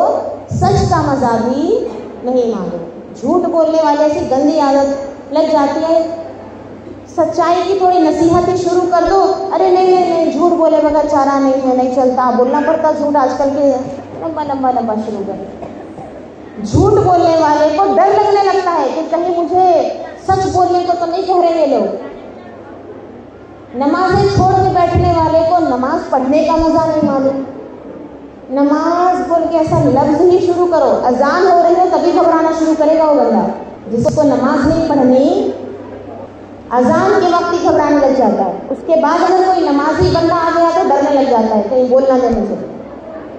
سچ کا مزہ بھی نہیں معلوم۔ جھوٹ بولنے والے سے گندی عادت لگ جاتی ہے، سچائی کی تھوڑی نصیحت ہی شروع کر دو، ارے نہیں جھوٹ بولے بغیر چارہ نہیں ہے، نہیں چلتا، بولنا پڑتا جھوٹ، آج کل کے لمبا شروع کر۔ جھوٹ بولنے والے کو ڈر لگنے لگتا ہے کہ کہیں مجھے سچ بولنے کو تو نہیں کہہ رہے یہ لوگ۔ نمازیں چھوڑ کے بیٹھنے والے کو نماز پڑھنے کا مزہ نہیں معلوم، نماز بول کے ایسا لفظ ہی شروع کرو، اذان ہو رہی ہے تبھی گھبرانا شروع کرے گا وہ بندہ، جس کو نماز نہیں پڑھنی اذان کے وقت ہی گھبرانے لگ جاتا ہے۔ اس کے بعد اگر کوئی نمازی بندہ آ گیا تو ڈرنے لگ جاتا ہے کہیں بول نہ دے مجھے،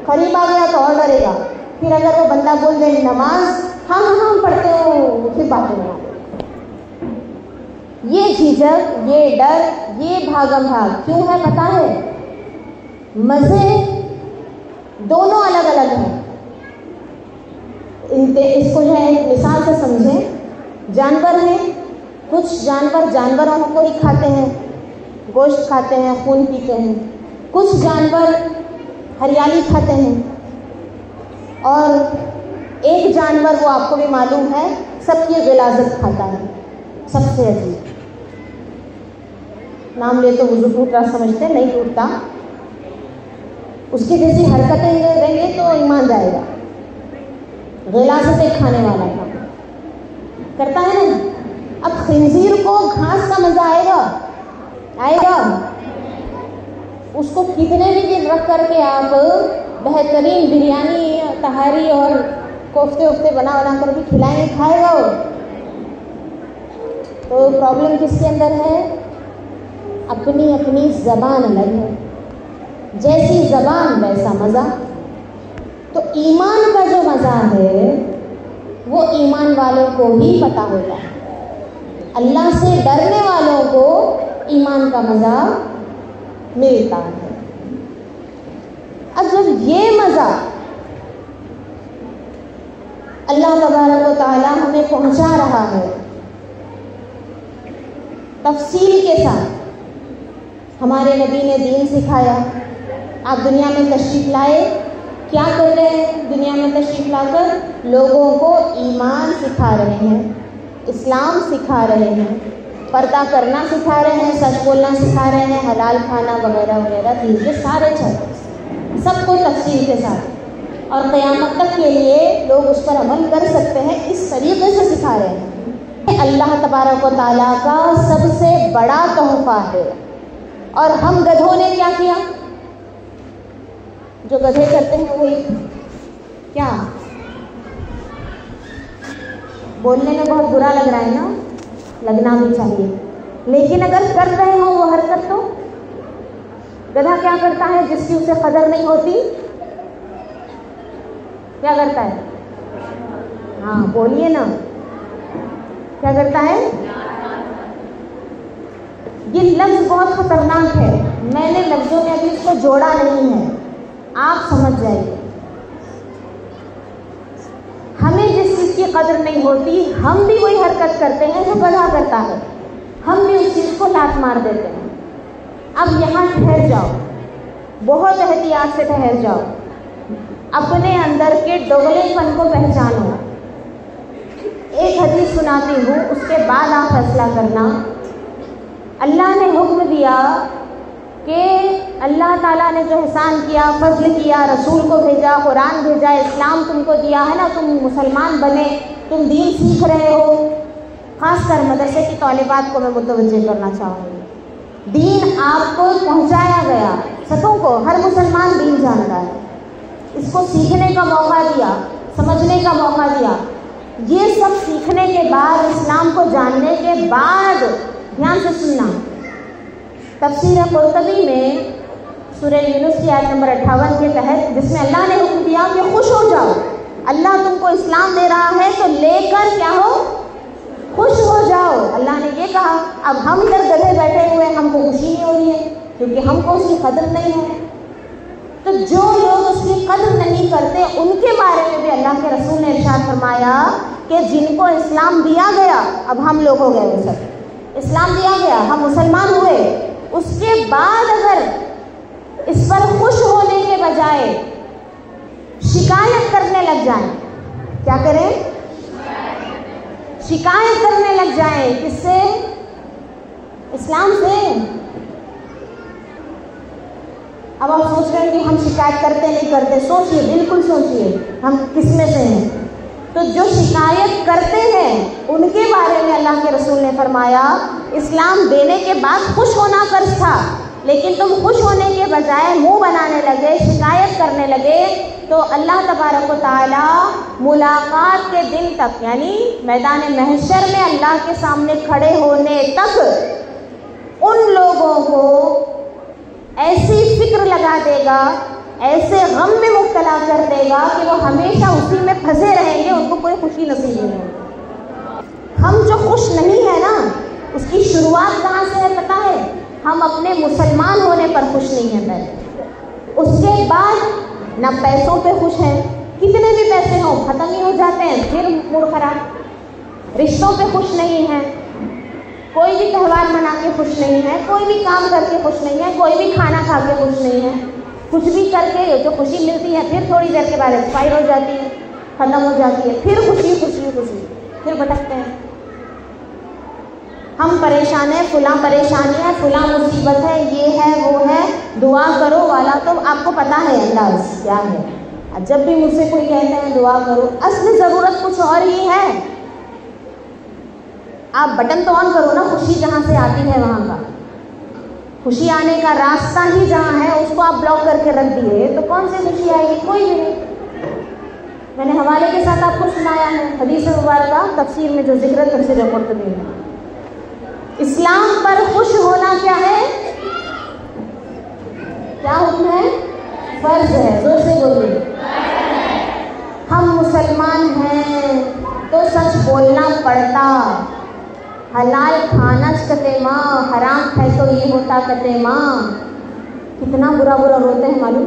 قریب آ گیا تو اور ڈرے گا، پھر اگر وہ بندہ بول دے نماز ہاں پڑھتے ہو پھر باتیں نہیں آتی۔ یہ جھجک، یہ ڈر، یہ بھاگم بھاگ کیوں ہے پتہ ہے؟ مزے دونوں الگ الگ ہیں۔ اس کو جو ہے ایک مثال سے سمجھیں، جانور ہیں، کچھ جانوروں کو ہی کھاتے ہیں، گوشت کھاتے ہیں، خون پیتے ہیں، کچھ جانور ہریالی کھاتے ہیں، اور ایک جانور وہ آپ کو بھی معلوم ہے سب کی غلاظت کھاتا ہے، سب سے عجیب، نام لے تو وضو ٹوٹ رہا سمجھتے نہیں ٹوٹتا، اس کی جیسی حرکتیں دیں گے تو ایمان جائے گا، غلاظتیں کھانے والا کام کرتا ہے نا۔ اب خنزیر کو گھاس کا مزہ آئے گا، اس کو کتنے بھی دن رکھ کر کے آپ بہترین بریانی تہاری اور کوفتے بنا کر کے کھلائیں گے، کھائے گا وہ؟ تو پرابلم کس کے اندر ہے؟ اپنی زبان الگ ہے، جیسی زبان ویسا مزہ۔ تو ایمان کا جو مزہ ہے وہ ایمان والوں کو ہی پتہ ہوتا ہے، اللہ سے ڈرنے والوں کو ایمان کا مزہ ملتا ہے۔ اب جب یہ مزہ اللہ تبارک و تعالیٰ ہمیں پہنچا رہا ہے تفصیل کے ساتھ۔ ہمارے نبی نے دین سکھایا، آپ دنیا میں تشریف لائے، کیا کر رہے ہیں دنیا میں تشریف لا کر؟ لوگوں کو ایمان سکھا رہے ہیں، اسلام سکھا رہے ہیں، پردہ کرنا سکھا رہے ہیں، سچ بولنا سکھا رہے ہیں، حلال کھانا وغیرہ وغیرہ، دین کے سارے چیز سب کو تفصیل کے ساتھ، اور قیامت تک کے لیے لوگ اس پر عمل کر سکتے ہیں، اس طریقے سے سکھا رہے ہیں۔ اللہ تبارک و تعالیٰ کا سب سے بڑا تحفہ ہے۔ اور ہم گدھوں نے کیا کیا؟ جو گدھے کرتے ہیں وہی کیا؟ بولنے میں بہت برا لگ رہا ہے نا، لگنا بھی چاہیے، لیکن اگر کر رہے ہوں وہ حرکت، تو گدھا کیا کرتا ہے جس کی اسے قدر نہیں ہوتی؟ کیا کرتا ہے؟ ہاں بولیے نا، کیا کرتا ہے؟ یہ لفظ بہت خطرناک ہے، میں نے لفظوں میں ابھی اس کو جوڑا نہیں ہے، آپ سمجھ جائیے۔ ہمیں جس چیز کی قدر نہیں ہوتی ہم بھی وہی حرکت کرتے ہیں جو گدھا کرتا ہے، ہم بھی اس چیز کو لات مار دیتے ہیں۔ اب یہاں ٹھہر جاؤ، بہت احتیاط سے ٹھہر جاؤ، اپنے اندر کے دوغلے پن کو پہچانو۔ ایک حدیث سناتی ہوں، اس کے بعد آپ فیصلہ کرنا۔ اللہ نے حکم دیا کہ اللہ تعالیٰ نے جو احسان کیا، فضل کیا، رسول کو بھیجا، قرآن بھیجا، اسلام تم کو دیا ہے نا، تم مسلمان بنے، تم دین سیکھ رہے ہو۔ خاص کر مدرسے کی طالبات کو میں متوجہ کرنا چاہوں گی، دین آپ کو پہنچایا گیا، سبوں کو، ہر مسلمان دین جانتا ہے، اس کو سیکھنے کا موقع دیا، سمجھنے کا موقع دیا۔ یہ سب سیکھنے کے بعد، اسلام کو جاننے کے بعد، دھیان سے سننا، تفسیر قرطبی میں سورہ یونس کی آیت نمبر 58 کے تحت، جس میں اللہ نے حکم دیا کہ خوش ہو جاؤ، اللہ تم کو اسلام دے رہا ہے تو لے کر کیا ہو؟ خوش ہو جاؤ، اللہ نے یہ کہا۔ اب ہم ادھر گدھے بیٹھے ہوئے، ہم کو خوشی نہیں ہو رہی ہے کیونکہ ہم کو اس کی قدر نہیں ہے۔ تو جو لوگ اس کی قدر نہیں کرتے ان کے بارے میں بھی اللہ کے رسول نے ارشاد فرمایا کہ جن کو اسلام دیا گیا، اب ہم لوگ ہو گئے، وہ سب اسلام دیا گیا، ہم مسلمان ہوئے، اس کے بعد اگر اس پر خوش ہونے کے بجائے شکایت کرنے لگ جائیں، کیا کریں؟ شکایت کرنے لگ جائیں، کس سے؟ اسلام سے۔ اب آپ سوچ رہے ہیں کہ ہم شکایت کرتے نہیں کرتے، سوچئے، بالکل سوچئے ہم کس میں سے ہیں۔ تو جو شکایت کرتے ہیں ان کے بارے میں اللہ کے رسول نے فرمایا اسلام دینے کے بعد خوش ہونا فرض تھا، لیکن تم خوش ہونے کے بجائے منہ بنانے لگے، شکایت کرنے لگے، تو اللہ تبارک و تعالیٰ ملاقات کے دن تک، یعنی میدان محشر میں اللہ کے سامنے کھڑے ہونے تک ان لوگوں کو ایسی فکر لگا دے گا، ایسے غم میں مبتلا کر دے گا کہ وہ ہمیشہ اسی میں پھنسے رہیں گے، ان کو کوئی خوشی نصیب نہیں ہوگی۔ ہم جو خوش نہیں ہیں نا، اس کی شروعات کہاں سے ہے پتہ ہے؟ ہم اپنے مسلمان ہونے پر خوش نہیں ہیں پہلے، اس کے بعد نہ پیسوں پہ خوش ہیں، کتنے بھی پیسے ہوں ختم ہی ہو جاتے ہیں، پھر موڈ خراب، رشتوں پہ خوش نہیں ہیں، کوئی بھی تہوار منا کے خوش نہیں ہے، کوئی بھی کام کر کے خوش نہیں ہے، کوئی بھی کھانا کھا کے خوش نہیں ہے، کچھ بھی کر کے جو خوشی ملتی ہے پھر تھوڑی دیر کے بعد ایکسپائر ہو جاتی ہے، ختم ہو جاتی ہے، پھر خوشی خوشی خوشی، پھر بھٹکتے ہیں۔ ہم پریشان ہیں، فلاں پریشانی ہے، فلاں مصیبت ہے، یہ ہے وہ ہے، دعا کرو والا تو آپ کو پتہ ہے انداز کیا ہے۔ جب بھی مجھ سے کوئی کہتے ہیں دعا کرو، اصل ضرورت کچھ اور ہی ہے۔ آپ بٹن تو آن کرو نا، خوشی جہاں سے آتی ہے وہاں کا، خوشی آنے کا راستہ ہی جہاں ہے اس کو آپ بلاک کر کے رکھ دیے تو کون سی خوشی آئے گی؟ کوئی بھی نہیں۔ میں نے حوالے کے ساتھ آپ کو سنایا ہے حدیث مبارکہ تفسیر میں جو ذکر ہے تفسیر قرطبی میں۔ اسلام پر خوش ہونا کیا ہے؟ کیا حکم ہے؟ فرض ہے، زور سے بولیے۔ ہم مسلمان ہیں تو سچ بولنا پڑتا، حلال کھانا کتے ماں، حرام ہے تو یہ ہوتا کتے ماں۔ کتنا برا برا روتے ہیں معلوم؟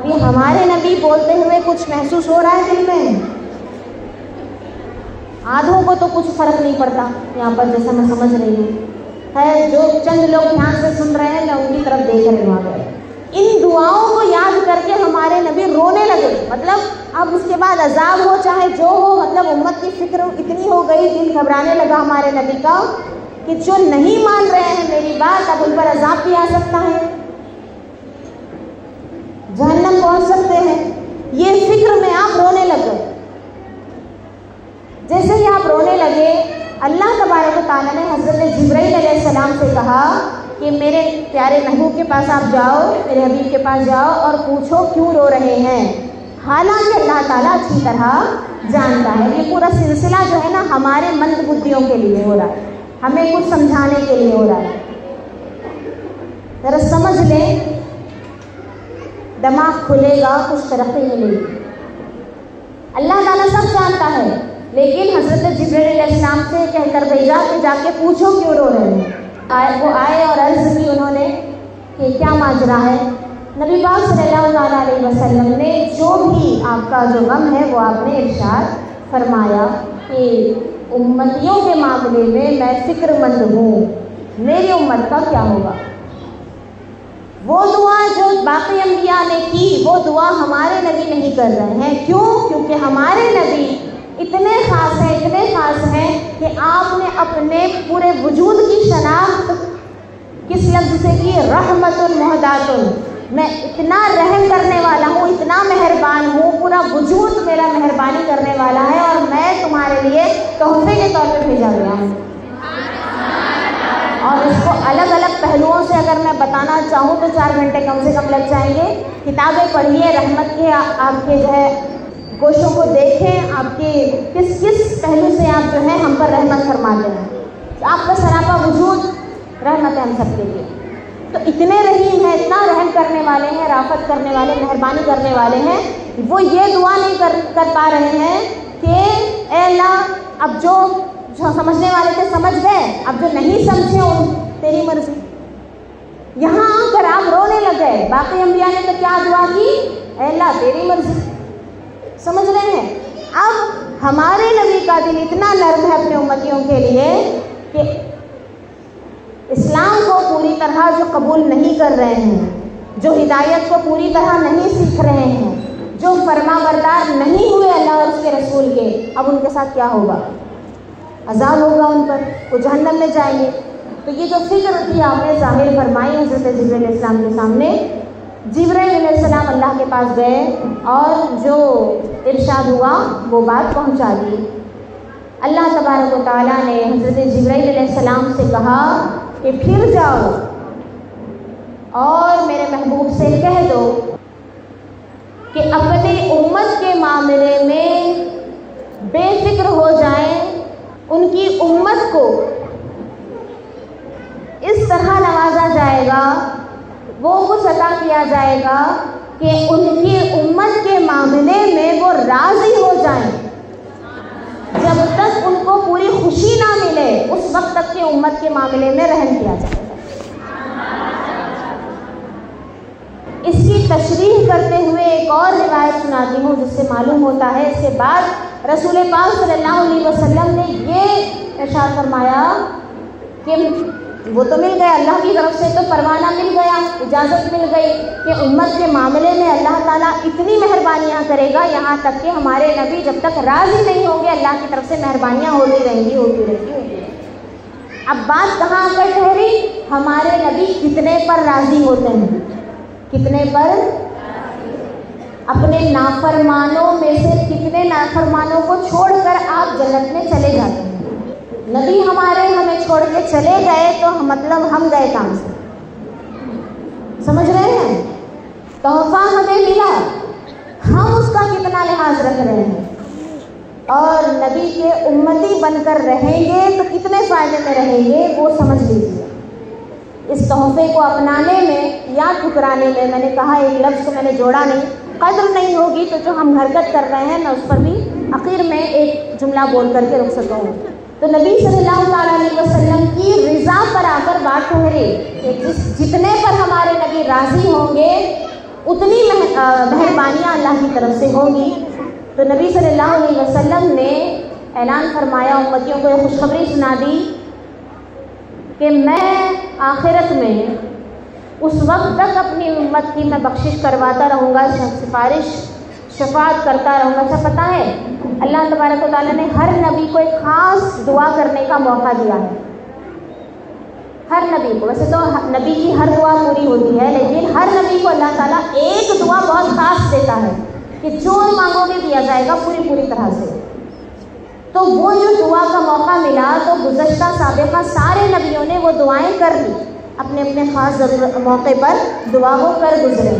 اب یہ ہمارے نبی بولتے ہوئے کچھ محسوس ہو رہا ہے دل میں؟ آدھوں کو تو کچھ فرق نہیں پڑتا یہاں پر، جیسا میں سمجھ رہی ہوں ہے، جو چند لوگ دھیان سے سن رہے ہیں میں ان کی طرف دیکھ رہی ہوں۔ ان دعاؤں کو یاد کر کے ہمارے نبی رونے لگے، مطلب اب اس کے بعد عذاب ہو چاہے جو ہو، مطلب امت کی فکر اتنی ہو گئی، دل گھبرانے لگا ہمارے نبی کا کہ جو نہیں مان رہے ہیں میری بات، اب ان پر عذاب بھی آ سکتا ہے، جہنم پہنچ سکتے ہیں۔ یہ فکر میں آپ رونے لگے۔ جیسے ہی آپ رونے لگے، اللہ تبارک و تعالیٰ نے حضرت جبرائیل علیہ السلام سے کہا کہ میرے پیارے محبوب کے پاس آپ جاؤ، میرے حبیب کے پاس جاؤ اور پوچھو کیوں رو رہے ہیں۔ حالانکہ اللہ تعالیٰ اچھی طرح جانتا ہے۔ یہ پورا سلسلہ جو ہے نا ہمارے مند بدھیوں کے لیے ہو رہا ہے، ہمیں کچھ سمجھانے کے لیے ہو رہا ہے۔ ذرا سمجھ لیں، دماغ کھلے گا، کچھ ترقی ملے گی۔ اللہ تعالیٰ سب جانتا ہے، لیکن حضرت جبرائیل علیہ السلام سے کہہ کر بھیجا کہ جا کے پوچھو کیوں رو رہے ہیں۔ وہ آئے اور عرض کی انہوں نے کہ کیا ماجرا ہے۔ نبی پاک صلی اللہ علیہ وسلم نے جو بھی آپ کا جو غم ہے وہ آپ نے ارشاد فرمایا کہ امتیوں کے معاملے میں میں فکر مند ہوں، میری امت کا کیا ہوگا۔ وہ دعا جو باقی انبیاء نے کی وہ دعا ہمارے نبی نہیں کر رہے ہیں۔ کیوں؟ کیونکہ ہمارے نبی اتنے خاص ہیں، اتنے خاص ہیں کہ آپ نے اپنے پورے وجود کی شناخت کس لفظ سے کی؟ رحمت مہدات۔ میں اتنا رحم کرنے والا ہوں، اتنا مہربان ہوں، پورا وجود میرا مہربانی کرنے والا ہے، اور میں تمہارے لیے تحفے کے طور پہ بھیجا گیا ہوں۔ اور اس کو الگ الگ پہلوؤں سے اگر میں بتانا چاہوں تو 4 گھنٹے کم سے کم لگ جائیں گے۔ کتابیں پڑھیے، رحمت کے آپ کے جو ہے گوشوں کو دیکھیں، آپ کے کس کس پہلو سے آپ جو ہے ہم پر رحمت فرماتے ہیں۔ آپ کا سراپا وجود رحمت ہے ہم سب کے لیے۔ تو اتنے رحیم ہیں، اتنا رحم کرنے والے ہیں، رافت کرنے والے، مہربانی کرنے والے ہیں، وہ یہ دعا نہیں کر پا رہے ہیں کہ اے اللہ اب جو سمجھنے والے تھے سمجھ گئے، اب جو نہیں سمجھے ان تیری مرضی۔ یہاں آ کر آپ رونے لگ گئے۔ باقی انبیاء نے تو کیا دعا کی؟ اے اللہ تیری مرضی۔ سمجھ رہے ہیں؟ اب ہمارے نبی کا دل اتنا نرم ہے اپنے امتیوں کے لیے کہ اسلام کو پوری طرح جو قبول نہیں کر رہے ہیں، جو ہدایت کو پوری طرح نہیں سیکھ رہے ہیں، جو فرما بردار نہیں ہوئے اللہ اور اس کے رسول کے، اب ان کے ساتھ کیا ہوگا؟ عذاب ہوگا ان پر، وہ جہنم میں جائیں گے۔ تو یہ جو فکر تھی آپ نے ظاہر فرمائی حضرت جبرائیل علیہ السلام کے سامنے۔ جبرائیل علیہ السلام اللہ کے پاس گئے اور جو ارشاد ہوا وہ بات پہنچا دی۔ اللہ تبارک و تعالیٰ نے حضرت جبرائیل علیہ السلام سے کہا کہ پھر جاؤ اور میرے محبوب سے کہہ دو کہ اپنی امت کے معاملے میں بے فکر ہو جائیں، ان کی امت کو اس طرح نوازا جائے گا، وہ کچھ عطا کیا جائے گا کہ ان کی امت کے معاملے میں وہ راضی ہو جائیں۔ جب تک ان کو پوری خوشی نہ ملے اس وقت تک کی امت کے معاملے میں رحم کیا جائے گا۔ اس کی تشریح کرتے ہوئے ایک اور روایت سناتی ہوں جس سے معلوم ہوتا ہے اس کے بعد رسول پاک صلی اللہ علیہ وسلم نے یہ ارشاد فرمایا کہ وہ تو مل گیا، اللہ کی طرف سے تو پروانہ مل گیا، اجازت مل گئی کہ امت کے معاملے میں اللہ تعالیٰ اتنی مہربانیاں کرے گا، یہاں تک کہ ہمارے نبی جب تک راضی نہیں ہوں گے اللہ کی طرف سے مہربانیاں ہوتی رہیں گی۔ اب بات کہاں آ کر ٹھہری؟ ہمارے نبی کتنے پر راضی ہوتے ہیں، کتنے پر؟ اپنے نافرمانوں میں سے کتنے نافرمانوں کو چھوڑ کر آپ جنت میں چلے جاتے ہیں۔ نبی ہمارے ہمیں چھوڑ کے چلے گئے تو مطلب ہم گئے کام سے، سمجھ رہے ہیں؟ تحفہ ہمیں ملا، ہم اس کا کتنا لحاظ رکھ رہے ہیں، اور نبی کے امتی بن کر رہیں گے تو کتنے فائدے میں رہیں گے وہ سمجھ لیجیے۔ اس تحفے کو اپنانے میں یا ٹھکرانے میں، میں نے کہا ایک لفظ کو میں نے جوڑا نہیں، قدر نہیں ہوگی تو جو ہم حرکت کر رہے ہیں میں اس پر بھی آخر میں ایک جملہ بول کر کے رخصت ہوں۔ تو نبی صلی اللہ تعالیٰ علیہ وسلم کی رضا پر آ کر بات ٹھہری کہ جتنے پر ہمارے نبی راضی ہوں گے اتنی مہربانیاں اللہ کی طرف سے ہوں گی۔ تو نبی صلی اللہ علیہ وسلم نے اعلان فرمایا، امتیوں کو یہ خوشخبری سنا دی کہ میں آخرت میں اس وقت تک اپنی امت کی میں بخشش کرواتا رہوں گا، سفارش شفاعت کرتا رہوں گا۔ اچھا پتہ ہے اللہ تبارک و تعالیٰ نے ہر نبی کو ایک خاص دعا کرنے کا موقع دیا ہے، ہر نبی کو۔ ویسے تو نبی کی ہر دعا پوری ہوتی ہے، لیکن ہر نبی کو اللہ تعالیٰ ایک دعا بہت خاص دیتا ہے کہ جو مانگو گے دیا جائے گا پوری طرح سے۔ تو وہ جو دعا کا موقع ملا تو گزشتہ سابقہ سارے نبیوں نے وہ دعائیں کر لی، اپنے اپنے خاص موقع پر دعا وہ کر گزرے،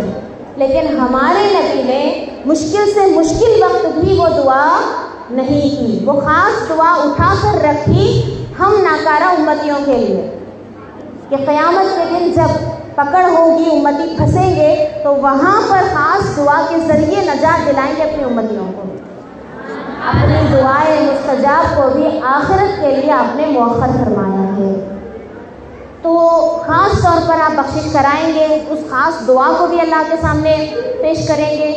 لیکن ہمارے نبی نے مشکل سے مشکل وقت بھی وہ دعا نہیں کی، وہ خاص دعا اٹھا کر رکھی ہم ناکارہ امتیوں کے لیے کہ قیامت کے دن جب پکڑ ہوگی، امتی پھنسیں گے تو وہاں پر خاص دعا کے ذریعے نجات دلائیں گے اپنی امتیوں کو۔ اپنی دعائیں مستجاب کو بھی آخرت کے لیے آپ نے مؤخر فرمایا ہے۔ تو خاص طور پر آپ بخشش کرائیں گے، اس خاص دعا کو بھی اللہ کے سامنے پیش کریں گے،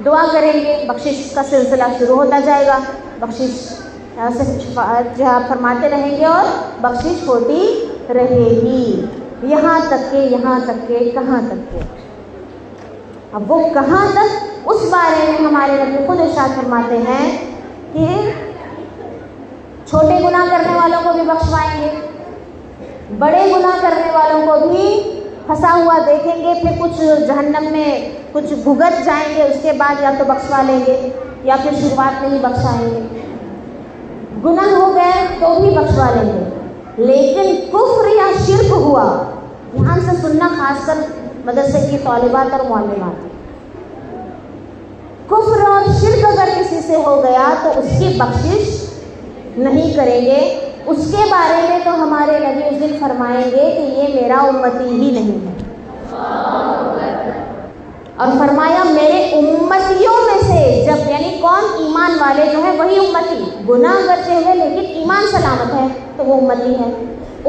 دعا کریں گے، بخشش کا سلسلہ شروع ہوتا جائے گا، بخشش سے آپ فرماتے رہیں گے اور بخشش ہوتی رہے گی، یہاں تک کہ کہاں تک کہ۔ اب وہ کہاں تک، اس بارے میں ہمارے نبی خود ارشاد فرماتے ہیں کہ چھوٹے گناہ کرنے والوں کو بھی بخشوائیں گے، بڑے گناہ کرنے والوں کو بھی پھنسا ہوا دیکھیں گے، پھر کچھ جہنم میں کچھ بھگت جائیں گے، اس کے بعد یا تو بخشوا لیں گے یا پھر شروعات میں ہی بخشائیں گے۔ گناہ ہو گئے تو بھی بخشوا لیں گے، لیکن کفر یا شرک ہوا، یہاں سے سننا خاص کر مدرسے کی طالبات اور معلمات، کفر اور شرک اگر کسی سے ہو گیا تو اس کی بخشش نہیں کریں گے۔ اس کے بارے میں تو ہمارے نبی اس دن فرمائیں گے کہ یہ میرا امتی ہی نہیں ہے، اور فرمایا میرے امتیوں میں سے، جب یعنی کون، ایمان والے جو ہیں وہی امتی، گناہ کرتے ہوئے لیکن ایمان سلامت ہے تو وہ امتی ہے۔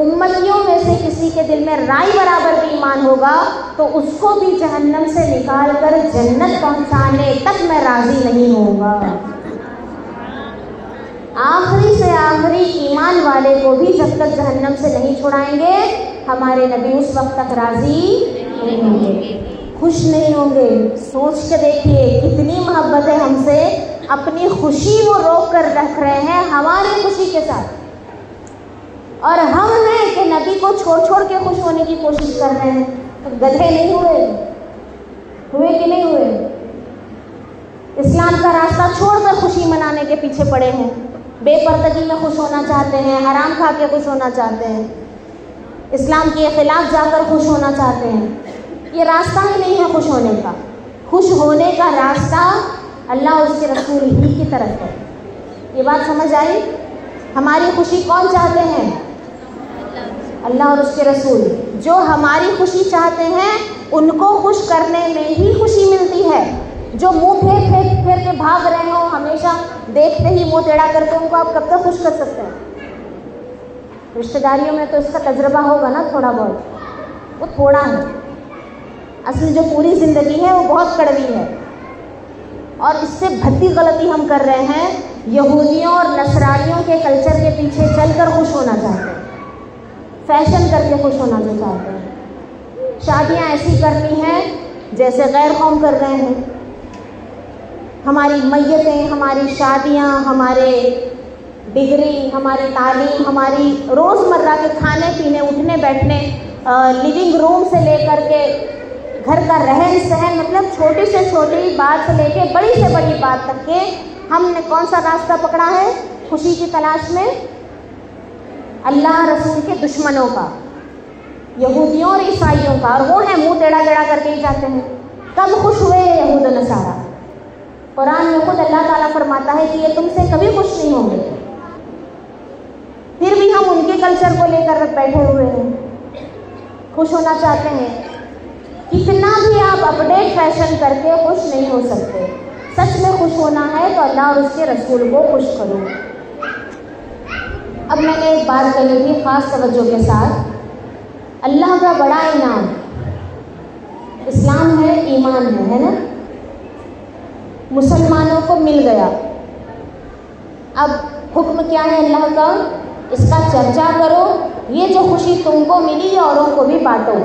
امتیوں میں سے کسی کے دل میں رائی برابر بھی ایمان ہوگا تو اس کو بھی جہنم سے نکال کر جنت پہنچانے تک میں راضی نہیں ہوں گا۔ آخری سے آخری ایمان والے کو بھی جب تک جہنم سے نہیں چھڑائیں گے ہمارے نبی اس وقت تک راضی نہیں ہوں گے، خوش نہیں ہوں گے۔ سوچ کے دیکھیے کتنی محبت ہے ہم سے، اپنی خوشی وہ روک کر رکھ رہے ہیں ہماری خوشی کے ساتھ، اور ہم ہیں کہ نبی کو چھوڑ کے خوش ہونے کی کوشش کر رہے ہیں۔ تو گدھے نہیں ہوئے کہ نہیں ہوئے؟ اسلام کا راستہ چھوڑ کر خوشی منانے کے پیچھے پڑے ہیں، بے پردگی میں خوش ہونا چاہتے ہیں، حرام کھا کے خوش ہونا چاہتے ہیں، اسلام کے خلاف جا کر خوش ہونا چاہتے ہیں۔ یہ راستہ ہی نہیں ہے خوش ہونے کا۔ خوش ہونے کا راستہ اللہ اور اس کے رسول ہی کی طرف ہے۔ یہ بات سمجھ آئی؟ ہماری خوشی کون چاہتے ہیں؟ اللہ اور اس کے رسول۔ جو ہماری خوشی چاہتے ہیں ان کو خوش کرنے میں ہی خوشی ملتی ہے۔ جو منہ پھیر کے بھاگ رہے ہوں، ہمیشہ دیکھتے ہی منہ ٹیڑھا کرتے ان کو آپ کب تک خوش کر سکتے ہیں؟ رشتہ داریوں میں تو اس کا تجربہ ہوگا نا تھوڑا بہت، وہ تھوڑا ہے، اصل جو پوری زندگی ہے وہ بہت کڑوی ہے، اور اس سے بھدی غلطی ہم کر رہے ہیں، یہودیوں اور نصرانیوں کے کلچر کے پیچھے چل کر خوش ہونا چاہتے ہیں، فیشن کر کے خوش ہونا جو چاہتے ہیں، شادیاں ایسی کرنی ہیں جیسے غیر قوم کر رہے ہیں، ہماری میتیں، ہماری شادیاں، ہمارے ڈگری، ہماری تعلیم، ہماری روزمرہ کے کھانے پینے، اٹھنے بیٹھنے، لیونگ روم سے لے کر کے گھر کا رہن سہن، مطلب چھوٹی سے چھوٹی بات سے لے کے بڑی سے بڑی بات تک کے ہم نے کون سا راستہ پکڑا ہے خوشی کی تلاش میں؟ اللہ رسول کے دشمنوں کا، یہودیوں اور عیسائیوں کا، اور وہ ہیں منہ ٹیڑھا کر کے ہی جاتے ہیں۔ کب خوش ہوئے یہود و نصارہ؟ قرآن میں خود اللہ تعالیٰ فرماتا ہے کہ یہ تم سے کبھی خوش نہیں ہوں گے، پھر بھی ہم ان کے کلچر کو لے کر بیٹھے ہوئے ہیں، خوش ہونا چاہتے ہیں۔ کتنا بھی آپ اپڈیٹ فیشن کر کے خوش نہیں ہو سکتے۔ سچ میں خوش ہونا ہے تو اللہ اور اس کے رسول کو خوش کرو۔ اب میں نے ایک بات کہی تھی خاص توجہ کے ساتھ، اللہ کا بڑا انعام اسلام ہے، ایمان ہے نا، مسلمانوں کو مل گیا۔ اب حکم کیا ہے اللہ کا؟ اس کا چرچا کرو، یہ جو خوشی تم کو ملی یہ اوروں کو بھی بانٹو۔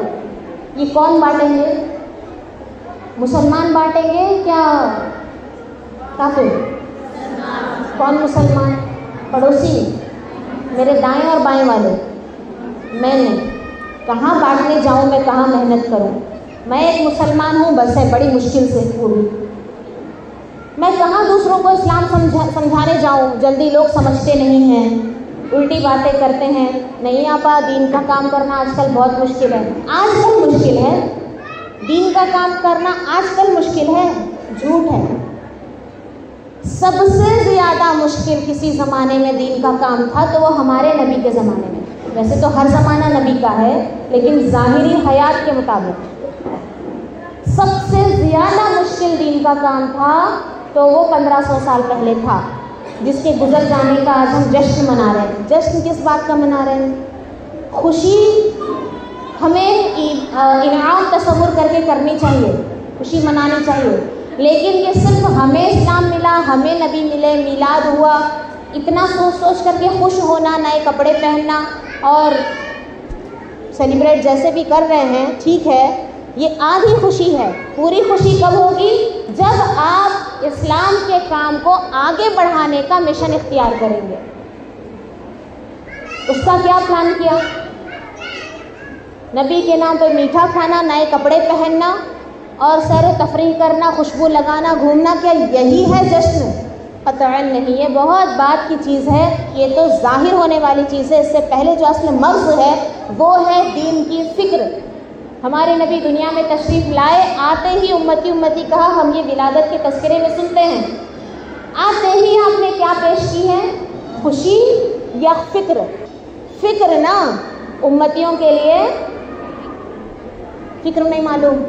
یہ کون بانٹیں گے؟ مسلمان بانٹیں گے کیا کافر؟ کون مسلمان؟ پڑوسی، میرے دائیں اور بائیں والے، میں نے کہاں بانٹنے جاؤں، میں کہاں محنت کروں؟ میں ایک مسلمان ہوں، بس ہے بڑی مشکل سے پوری، میں کہاں دوسروں کو اسلام سمجھانے جاؤں؟ جلدی لوگ سمجھتے نہیں ہیں، الٹی باتیں کرتے ہیں، نہیں آپا دین کا کام کرنا آج کل بہت مشکل ہے۔ آج کل مشکل ہے دین کا کام کرنا، آج کل مشکل ہے، جھوٹ ہے۔ سب سے زیادہ مشکل کسی زمانے میں دین کا کام تھا تو وہ ہمارے نبی کے زمانے میں، ویسے تو ہر زمانہ نبی کا ہے لیکن ظاہری حیات کے مطابق سب سے زیادہ مشکل دین کا کام تھا تو وہ 1500 سال پہلے تھا، جس کے گزر جانے کا آج ہم جشن منا رہے ہیں۔ جشن کس بات کا منا رہے ہیں؟ خوشی ہمیں انعام تصور کر کے کرنی چاہیے، خوشی منانی چاہیے، لیکن یہ صرف ہمیں اسلام ملا، ہمیں نبی ملے، میلاد ہوا، اتنا سوچ سوچ کر کے خوش ہونا، نئے کپڑے پہننا اور سیلیبریٹ جیسے بھی کر رہے ہیں، ٹھیک ہے، یہ آدھی خوشی ہے۔ پوری خوشی کب ہوگی؟ جب آپ اسلام کے کام کو آگے بڑھانے کا مشن اختیار کریں گے۔ اس کا کیا پلان کیا؟ نبی کے نام پہ میٹھا کھانا، نئے کپڑے پہننا اور سیر و تفریح کرنا، خوشبو لگانا، گھومنا، کیا یہی ہے جشن؟ قطعاً نہیں، یہ بہت بات کی چیز ہے، یہ تو ظاہر ہونے والی چیز ہے۔ اس سے پہلے جو اصل مغز ہے وہ ہے دین کی فکر۔ ہمارے نبی دنیا میں تشریف لائے، آتے ہی امتی امتی کہا، ہم یہ ولادت کے تذکرے میں سنتے ہیں، آتے ہی آپ نے کیا پیش کی ہے؟ خوشی یا فکر؟ فکر نا، امتیوں کے لیے فکر نہیں معلوم،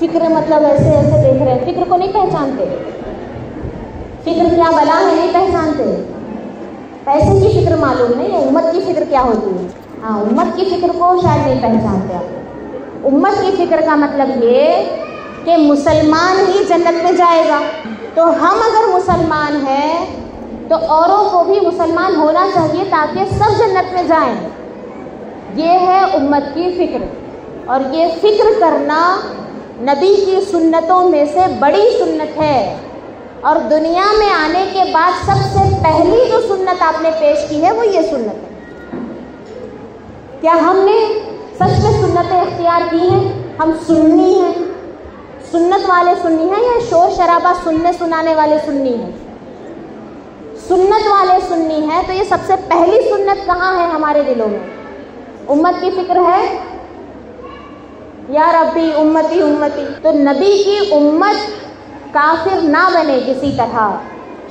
فکر مطلب ایسے ایسے دیکھ رہے ہیں، فکر کو نہیں پہچانتے، فکر کیا بلا ہے نہیں پہچانتے، پیسے کی فکر معلوم نہیں، امت کی فکر کیا ہوتی ہے؟ ہاں، امت کی فکر کو شاید نہیں پہچانتے آپ۔ امت کی فکر کا مطلب یہ کہ مسلمان ہی جنت میں جائے گا، تو ہم اگر مسلمان ہیں تو اوروں کو بھی مسلمان ہونا چاہیے تاکہ سب جنت میں جائیں۔ یہ ہے امت کی فکر، اور یہ فکر کرنا نبی کی سنتوں میں سے بڑی سنت ہے، اور دنیا میں آنے کے بعد سب سے پہلی جو سنت آپ نے پیش کی ہے وہ یہ سنت ہے۔ کیا ہم نے سچ میں سنتیں اختیار کی ہیں؟ ہم سنی ہیں، سنت والے سنی ہیں یا شور شرابہ سننے سنانے والے سنی ہیں؟ سنت والے سنی ہیں، تو یہ سب سے پہلی سنت کہاں ہے ہمارے دلوں میں؟ امت کی فکر ہے، یا ربی امتی امتی۔ تو نبی کی امت کافر نہ بنے، کسی طرح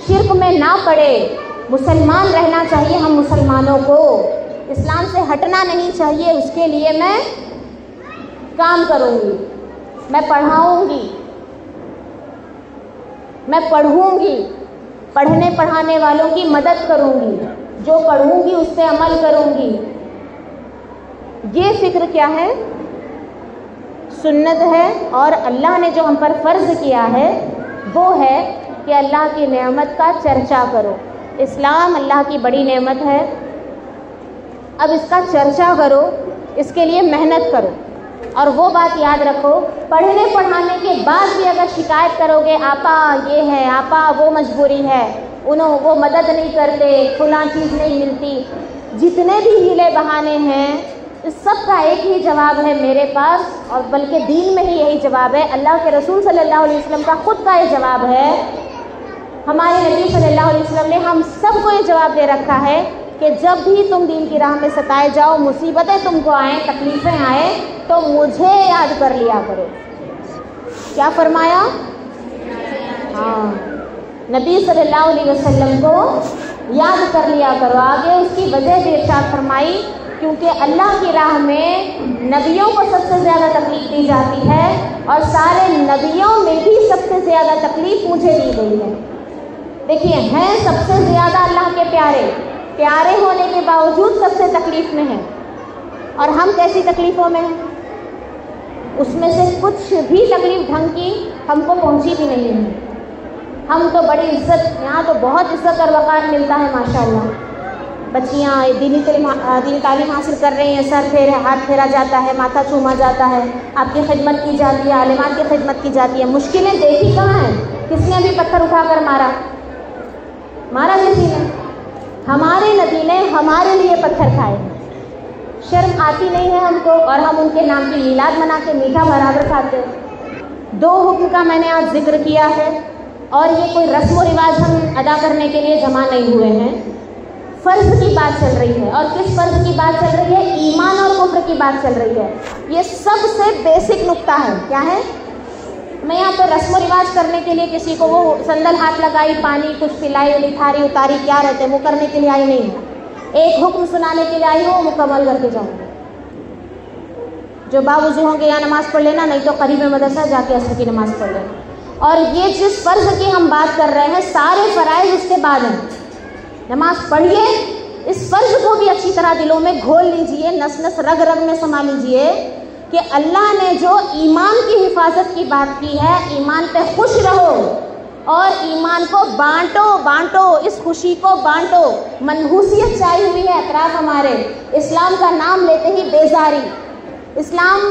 شرک میں نہ پڑے، مسلمان رہنا چاہیے ہم مسلمانوں کو، اسلام سے ہٹنا نہیں چاہیے، اس کے لیے میں کام کروں گی، میں پڑھاؤں گی، میں پڑھوں گی، پڑھنے پڑھانے والوں کی مدد کروں گی، جو پڑھوں گی اس پہ عمل کروں گی۔ یہ فکر کیا ہے؟ سنت ہے، اور اللہ نے جو ہم پر فرض کیا ہے وہ ہے کہ اللہ کی نعمت کا چرچا کرو۔ اسلام اللہ کی بڑی نعمت ہے، اب اس کا چرچا کرو، اس کے لیے محنت کرو، اور وہ بات یاد رکھو، پڑھنے پڑھانے کے بعد بھی اگر شکایت کرو گے آپا یہ ہے، آپا وہ مجبوری ہے، وہ مدد نہیں کرتے، فلاں چیز نہیں ملتی، جتنے بھی ہیلے بہانے ہیں، اس سب کا ایک ہی جواب ہے میرے پاس، اور بلکہ دین میں ہی یہی جواب ہے، اللہ کے رسول صلی اللہ علیہ وسلم کا خود کا یہ جواب ہے، ہمارے نبی صلی اللہ علیہ وسلم نے ہم سب کو یہ جواب دے رکھا ہے کہ جب بھی تم دین کی راہ میں ستائے جاؤ، مصیبتیں تم کو آئیں، تکلیفیں آئیں، تو مجھے یاد کر لیا کرو۔ کیا فرمایا؟ ہاں، نبی صلی اللہ علیہ وسلم کو یاد کر لیا کرو۔ آگے اس کی وجہ بھی ارشاد فرمائی، کیونکہ اللہ کی راہ میں نبیوں کو سب سے زیادہ تکلیف دی جاتی ہے، اور سارے نبیوں میں بھی سب سے زیادہ تکلیف مجھے دی گئی ہے۔ دیکھیے، ہیں سب سے زیادہ اللہ کے پیارے، پیارے ہونے کے باوجود سب سے تکلیف میں ہیں، اور ہم کیسی تکلیفوں میں ہیں؟ اس میں سے کچھ بھی تکلیف ڈھنگ کی ہم کو پہنچی بھی نہیں ہے. ہم تو بڑی عزت, یہاں تو بہت عزت اور وقار ملتا ہے ماشاءاللہ. بچیاں دینی تعلیم حاصل کر رہی ہیں, سر ہاتھ پھیرا جاتا ہے, ماتھا چوما جاتا ہے, آپ کی خدمت کی جاتی ہے, عالمات کی خدمت کی جاتی ہے. مشکلیں دیکھی کہاں ہیں؟ کس نے بھی پتھر اٹھا کر مارا کسی نے؟ ہمارے نبی نے ہمارے لیے پتھر کھائے. شرم آتی نہیں ہے ہم کو, اور ہم ان کے نام کی میلاد منا کے میٹھا برابر کھاتے ہیں. 2 حکم کا میں نے آج ذکر کیا ہے, اور یہ کوئی رسم و رواج ہم ادا کرنے کے لیے جمع نہیں ہوئے ہیں. فرض کی بات چل رہی ہے, اور کس فرض کی بات چل رہی ہے؟ ایمان اور کفر کی بات چل رہی ہے. یہ سب سے بیسک نقطہ ہے. کیا ہے؟ میں یہاں پہ رسم و رواج کرنے کے لیے کسی کو وہ سندل ہاتھ لگائی, پانی کچھ پلائی, لکھاری اتاری, کیا رہتے وہ کرنے کے لیے آئی نہیں ہوں. ایک حکم سنانے کے لیے آئی ہوں, مکمل کر کے جاؤں. جو باوضو ہوں گے یا نماز پڑھ لینا, نہیں تو قریب مدرسہ جا کے عصر کی نماز پڑھ لینا. اور یہ جس فرض کی ہم بات کر رہے ہیں, سارے فرائض اس کے بعد ہیں. نماز پڑھیے, اس فرض کو بھی اچھی طرح دلوں میں گھول لیجئے, نس نس رگ رگ میں سما لیجئے کہ اللہ نے جو ایمان کی حفاظت کی بات کی ہے, ایمان پہ خوش رہو اور ایمان کو بانٹو, اس خوشی کو بانٹو. منحوسیت چاہی ہوئی ہے اطراف ہمارے, اسلام کا نام لیتے ہی بیزاری. اسلام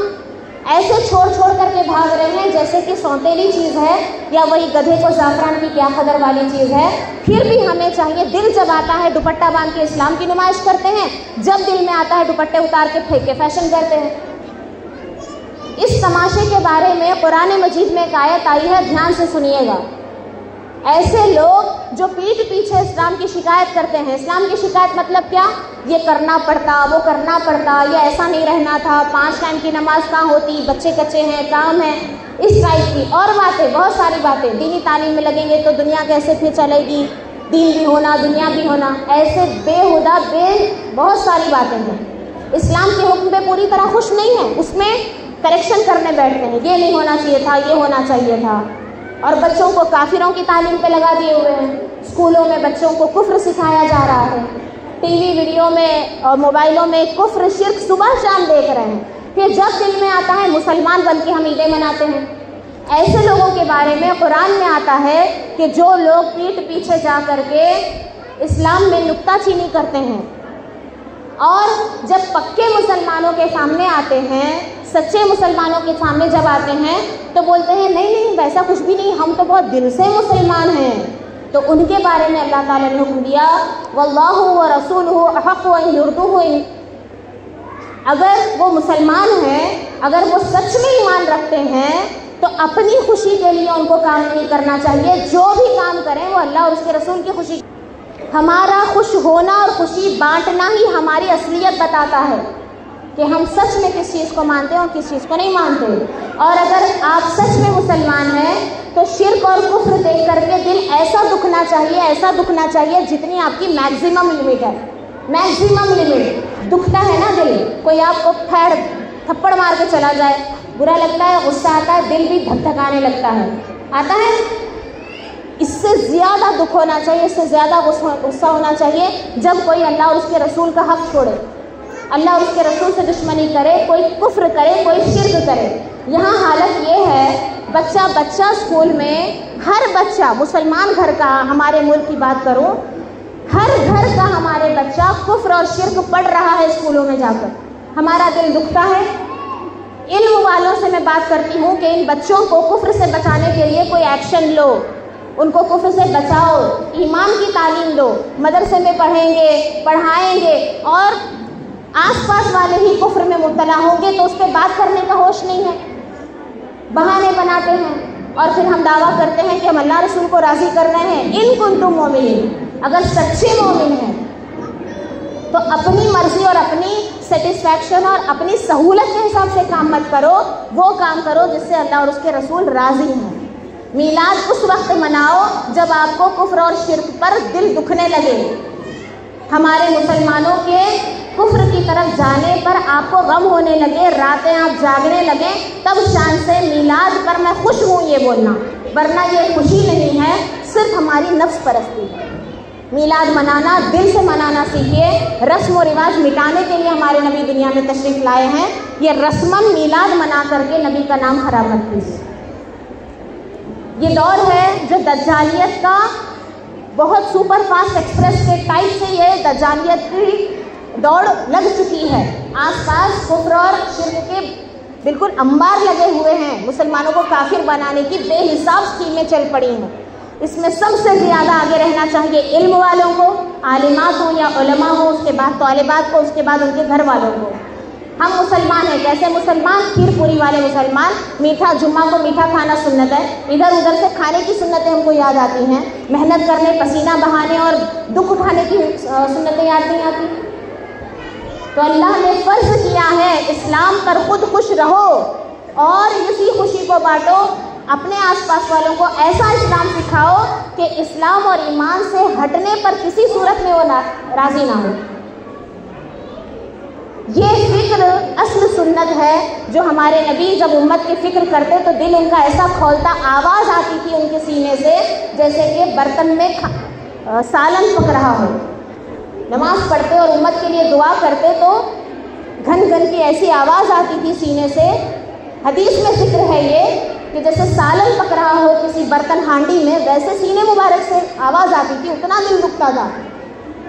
ایسے چھوڑ کر کے بھاگ رہے ہیں جیسے کہ سونتیلی چیز ہے, یا وہی گدھے کو زعفران کی کیا قدر والی چیز ہے. پھر بھی ہمیں چاہیے, دل جب آتا ہے دوپٹہ باندھ کے اسلام کی نمائش کرتے ہیں, جب دل میں آتا ہے دوپٹے اتار کے پھینک کے فیشن کرتے ہیں. اس تماشے کے بارے میں قرآن مجید میں ایک آیت آئی ہے, دھیان سے سنیے گا. ایسے لوگ جو پیٹھ پیچھے اسلام کی شکایت کرتے ہیں. اسلام کی شکایت مطلب کیا؟ یہ کرنا پڑتا, وہ کرنا پڑتا, یہ ایسا نہیں رہنا تھا, 5 ٹائم کی نماز کہاں ہوتی, بچے کچے ہیں, کام ہے, اس ٹائپ کی اور باتیں, بہت ساری باتیں. دینی تعلیم میں لگیں گے تو دنیا کیسے پھر چلے گی, دین بھی ہونا, دنیا بھی ہونا, ایسے بےہودہ بہت ساری باتیں ہیں. اسلام کے حکم پہ پوری طرح خوش نہیں ہے, اس میں کریکشن کرنے بیٹھتے ہیں, یہ نہیں ہونا چاہیے تھا, یہ ہونا چاہیے تھا. اور بچوں کو کافروں کی تعلیم پہ لگا دیے ہوئے ہیں. اسکولوں میں بچوں کو کفر سکھایا جا رہا ہے, ٹی وی ویڈیو میں اور موبائلوں میں کفر شرک صبح شام دیکھ رہے ہیں. پھر جب دل میں آتا ہے مسلمان بن کے ہم عیدیں مناتے ہیں. ایسے لوگوں کے بارے میں قرآن میں آتا ہے کہ جو لوگ پیٹھ پیچھے جا کر کے اسلام میں نکتہ چینی کرتے ہیں, اور جب پکے مسلمانوں کے سامنے آتے ہیں, سچے مسلمانوں کے سامنے جب آتے ہیں تو بولتے ہیں نہیں ویسا کچھ بھی نہیں, ہم تو بہت دل سے مسلمان ہیں. تو ان کے بارے میں اللہ تعالیٰ نے حکم دیا, واللہ ورسولہ احق ان یردوہ. اگر وہ مسلمان ہیں, اگر وہ سچ میں ایمان رکھتے ہیں, تو اپنی خوشی کے لیے ان کو کام نہیں کرنا چاہیے. جو بھی کام کریں وہ اللہ اور اس کے رسول کی خوشی. ہمارا خوش ہونا اور خوشی بانٹنا ہی ہماری اصلیت بتاتا ہے کہ ہم سچ میں کس چیز کو مانتے ہیں اور کس چیز کو نہیں مانتے. اور اگر آپ سچ میں مسلمان ہیں تو شرک اور کفر دیکھ کر کے دل ایسا دکھنا چاہیے جتنی آپ کی میکزیمم لمٹ ہے. میکزیمم لمٹ دکھتا ہے نا دل. کوئی آپ کو تھپڑ مار کے چلا جائے, برا لگتا ہے, غصہ آتا ہے, دل بھی دھک دھکانے لگتا ہے, آتا ہے. اس سے زیادہ دکھ ہونا چاہیے, اس سے زیادہ غصہ ہونا چاہیے جب کوئی اللہ اور اس کے رسول کا حق چھوڑے, اللہ اور اس کے رسول سے دشمنی کرے, کوئی کفر کرے, کوئی شرک کرے. یہاں حالت یہ ہے, بچہ اسکول میں, ہر بچہ مسلمان گھر کا, ہمارے ملک کی بات کروں, ہر گھر کا ہمارے بچہ کفر اور شرک پڑھ رہا ہے اسکولوں میں جا کر. ہمارا دل دکھتا ہے. علم والوں سے میں بات کرتی ہوں کہ ان بچوں کو کفر سے بچانے کے لیے کوئی ایکشن لو, ان کو کفر سے بچاؤ, ایمان کی تعلیم دو, مدرسے میں پڑھیں گے, پڑھائیں گے, اور آس پاس والے ہی کفر میں مبتلا ہوں گے تو اس پہ بات کرنے کا ہوش نہیں ہے. بہانے بناتے ہیں اور پھر ہم دعویٰ کرتے ہیں کہ ہم اللہ رسول کو راضی کر رہے ہیں. ان کنتم مومنین, اگر سچے مومن ہیں تو اپنی مرضی اور اپنی سیٹسفیکشن اور اپنی سہولت کے حساب سے کام مت کرو, وہ کام کرو جس سے اللہ اور اس کے رسول راضی ہیں. میلاد اس وقت مناؤ جب آپ کو کفر اور شرک پر دل دکھنے لگے. ہمارے مسلمانوں کے کفر کی طرف جانے پر آپ کو غم ہونے لگے, راتیں آپ جاگنے لگیں, تب شان سے میلاد پر میں خوش ہوں یہ بولنا, ورنہ یہ خوشی نہیں ہے, صرف ہماری نفس پرستی ہے. میلاد منانا دل سے منانا سیکھیے. رسم و رواج مٹانے کے لیے ہمارے نبی دنیا میں تشریف لائے ہیں. یہ رسماً میلاد منا کر کے نبی کا نام خراب مت کیجیے. یہ دور ہے جو دجالیت کا بہت سپر فاسٹ ایکسپریس کے ٹائپ سے یہ دجالیت کی دوڑ لگ چکی ہے. آس پاس کفر اور شرک کے بالکل انبار لگے ہوئے ہیں. مسلمانوں کو کافر بنانے کی بے حساب اسکیمیں چل پڑی ہیں. اس میں سب سے زیادہ آگے رہنا چاہیے علم والوں کو، عالمات ہوں یا علماء ہوں، اس کے بعد طالبات کو، اس کے بعد ان کے گھر والوں کو. ہم مسلمان ہیں. کیسے مسلمان؟ کھیر پوری والے مسلمان. میٹھا جمعہ کو میٹھا کھانا سنت ہے. ادھر ادھر سے کھانے کی سنتیں ہم کو یاد آتی ہیں. محنت کرنے، پسینہ بہانے اور دکھ اٹھانے کی سنتیں یاد نہیں آتی. تو اللہ نے فرض کیا ہے اسلام پر خود خوش رہو اور اسی خوشی کو بانٹو. اپنے آس پاس والوں کو ایسا اسلام سکھاؤ کہ اسلام اور ایمان سے ہٹنے پر کسی صورت میں وہ راضی نہ ہو. یہ فکر اصل سنت ہے جو ہمارے نبی جب امت کی فکر کرتے تو دل ان کا ایسا کھولتا، آواز آتی تھی ان کے سینے سے جیسے کہ برتن میں سالن پک رہا ہو. نماز پڑھتے اور امت کے لیے دعا کرتے تو گھن گھن کی ایسی آواز آتی تھی سینے سے. حدیث میں ذکر ہے یہ کہ جیسے سالن پک رہا ہو کسی برتن ہانڈی میں، ویسے سینے مبارک سے آواز آتی تھی. اتنا دل دکھتا تھا.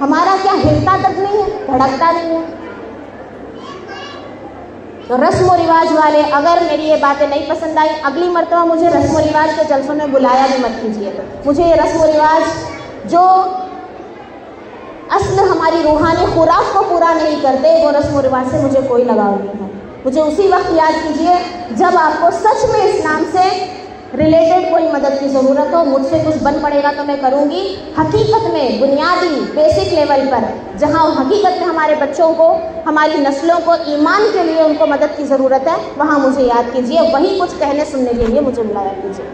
ہمارا کیا ہلتا تک نہیں ہے، دھڑکتا نہیں ہے. تو رسم و رواج والے اگر میری یہ باتیں نہیں پسند آئی، اگلی مرتبہ مجھے رسم و رواج کے جلسوں میں بلایا بھی مت کیجیے. مجھے یہ رسم و رواج جو اصل ہماری روحانی خوراک کو پورا نہیں کرتے، وہ رسم و رواج سے مجھے کوئی لگاؤ نہیں ہے. مجھے اسی وقت یاد کیجیے جب آپ کو سچ میں اسلام سے ریلیٹڈ کوئی مدد کی ضرورت ہو. مجھ سے کچھ بن پڑے گا تو میں کروں گی. حقیقت میں بنیادی بیسک لیول پر جہاں حقیقت میں ہمارے بچوں کو، ہماری نسلوں کو ایمان کے لیے ان کو مدد کی ضرورت ہے، وہاں مجھے یاد کیجیے. وہی کچھ کہنے سننے کے لیے مجھے بلایا کیجیے.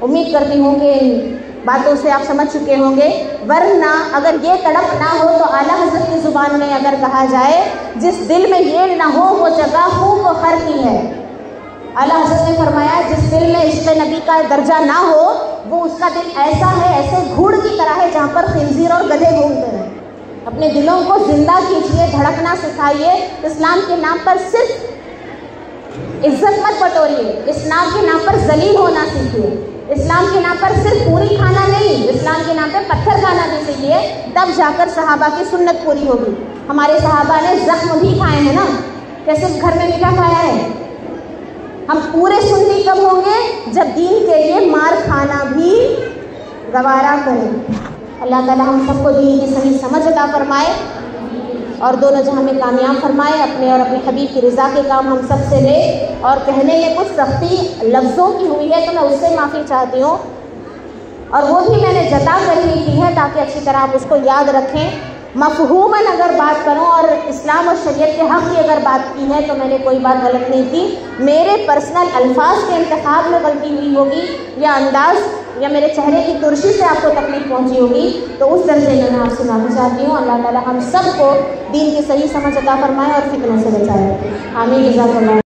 امید کرتی ہوں کہ ان باتوں سے آپ سمجھ چکے ہوں گے. ورنہ اگر یہ تڑپ نہ ہو تو اعلیٰ حضرت کی زبان میں اگر کہا جائے جس دل میں یہ نہ ہو وہ جگہ خوب و خر کی ہے. اعلیٰ حضرت نے فرمایا جس دل میں عشق نبی کا درجہ نہ ہو وہ اس کا دل ایسا ہے، ایسے گھوڑ کی طرح ہے جہاں پر خنزیر اور گدھے گھومتے ہیں. اپنے دلوں کو زندہ کیجیے، دھڑکنا سکھائیے. اسلام کے نام پر صرف عزت مت بٹوریے. اسلام کے نام پر ذلیل ہونا سیکھیے. اسلام کے نام پر صرف پوری کھانا نہیں، اسلام کے نام پہ پتھر کھانا بھی سیکھیے. تب جا کر صحابہ کی سنت پوری ہوگی. ہمارے صحابہ نے زخم بھی کھائے ہیں نا، کیسے گھر میں میٹھا کھایا ہے. ہم پورے سنی کب ہوں گے جب دین کے لیے مار کھانا بھی گوارا کریں. اللہ تعالیٰ ہم سب کو دین کی صحیح سمجھ عطا فرمائے اور دونوں جہاں میں کامیاب فرمائے. اپنے اور اپنے حبیب کی رضا کے کام ہم سب سے لے. اور کہنے میں کچھ سختی لفظوں کی ہوئی ہے تو میں اس سے معافی چاہتی ہوں، اور وہ بھی میں نے جتا کر ہی کی ہے تاکہ اچھی طرح آپ اس کو یاد رکھیں. مفہوماً اگر بات کروں اور اسلام اور شریعت کے حق کی اگر بات کی ہے تو میں نے کوئی بات غلط نہیں کی. میرے پرسنل الفاظ کے انتخاب میں غلطی ہوئی ہوگی یا انداز یا میرے چہرے کی ترشی سے آپ کو تکلیف پہنچی ہوگی تو اس درجے میں آپ سے معافی چاہتی ہوں. اللہ تعالیٰ ہم سب کو دین کی صحیح سمجھ عطا فرمائے اور فتنوں سے بچائے. آمین. جزاک اللہ.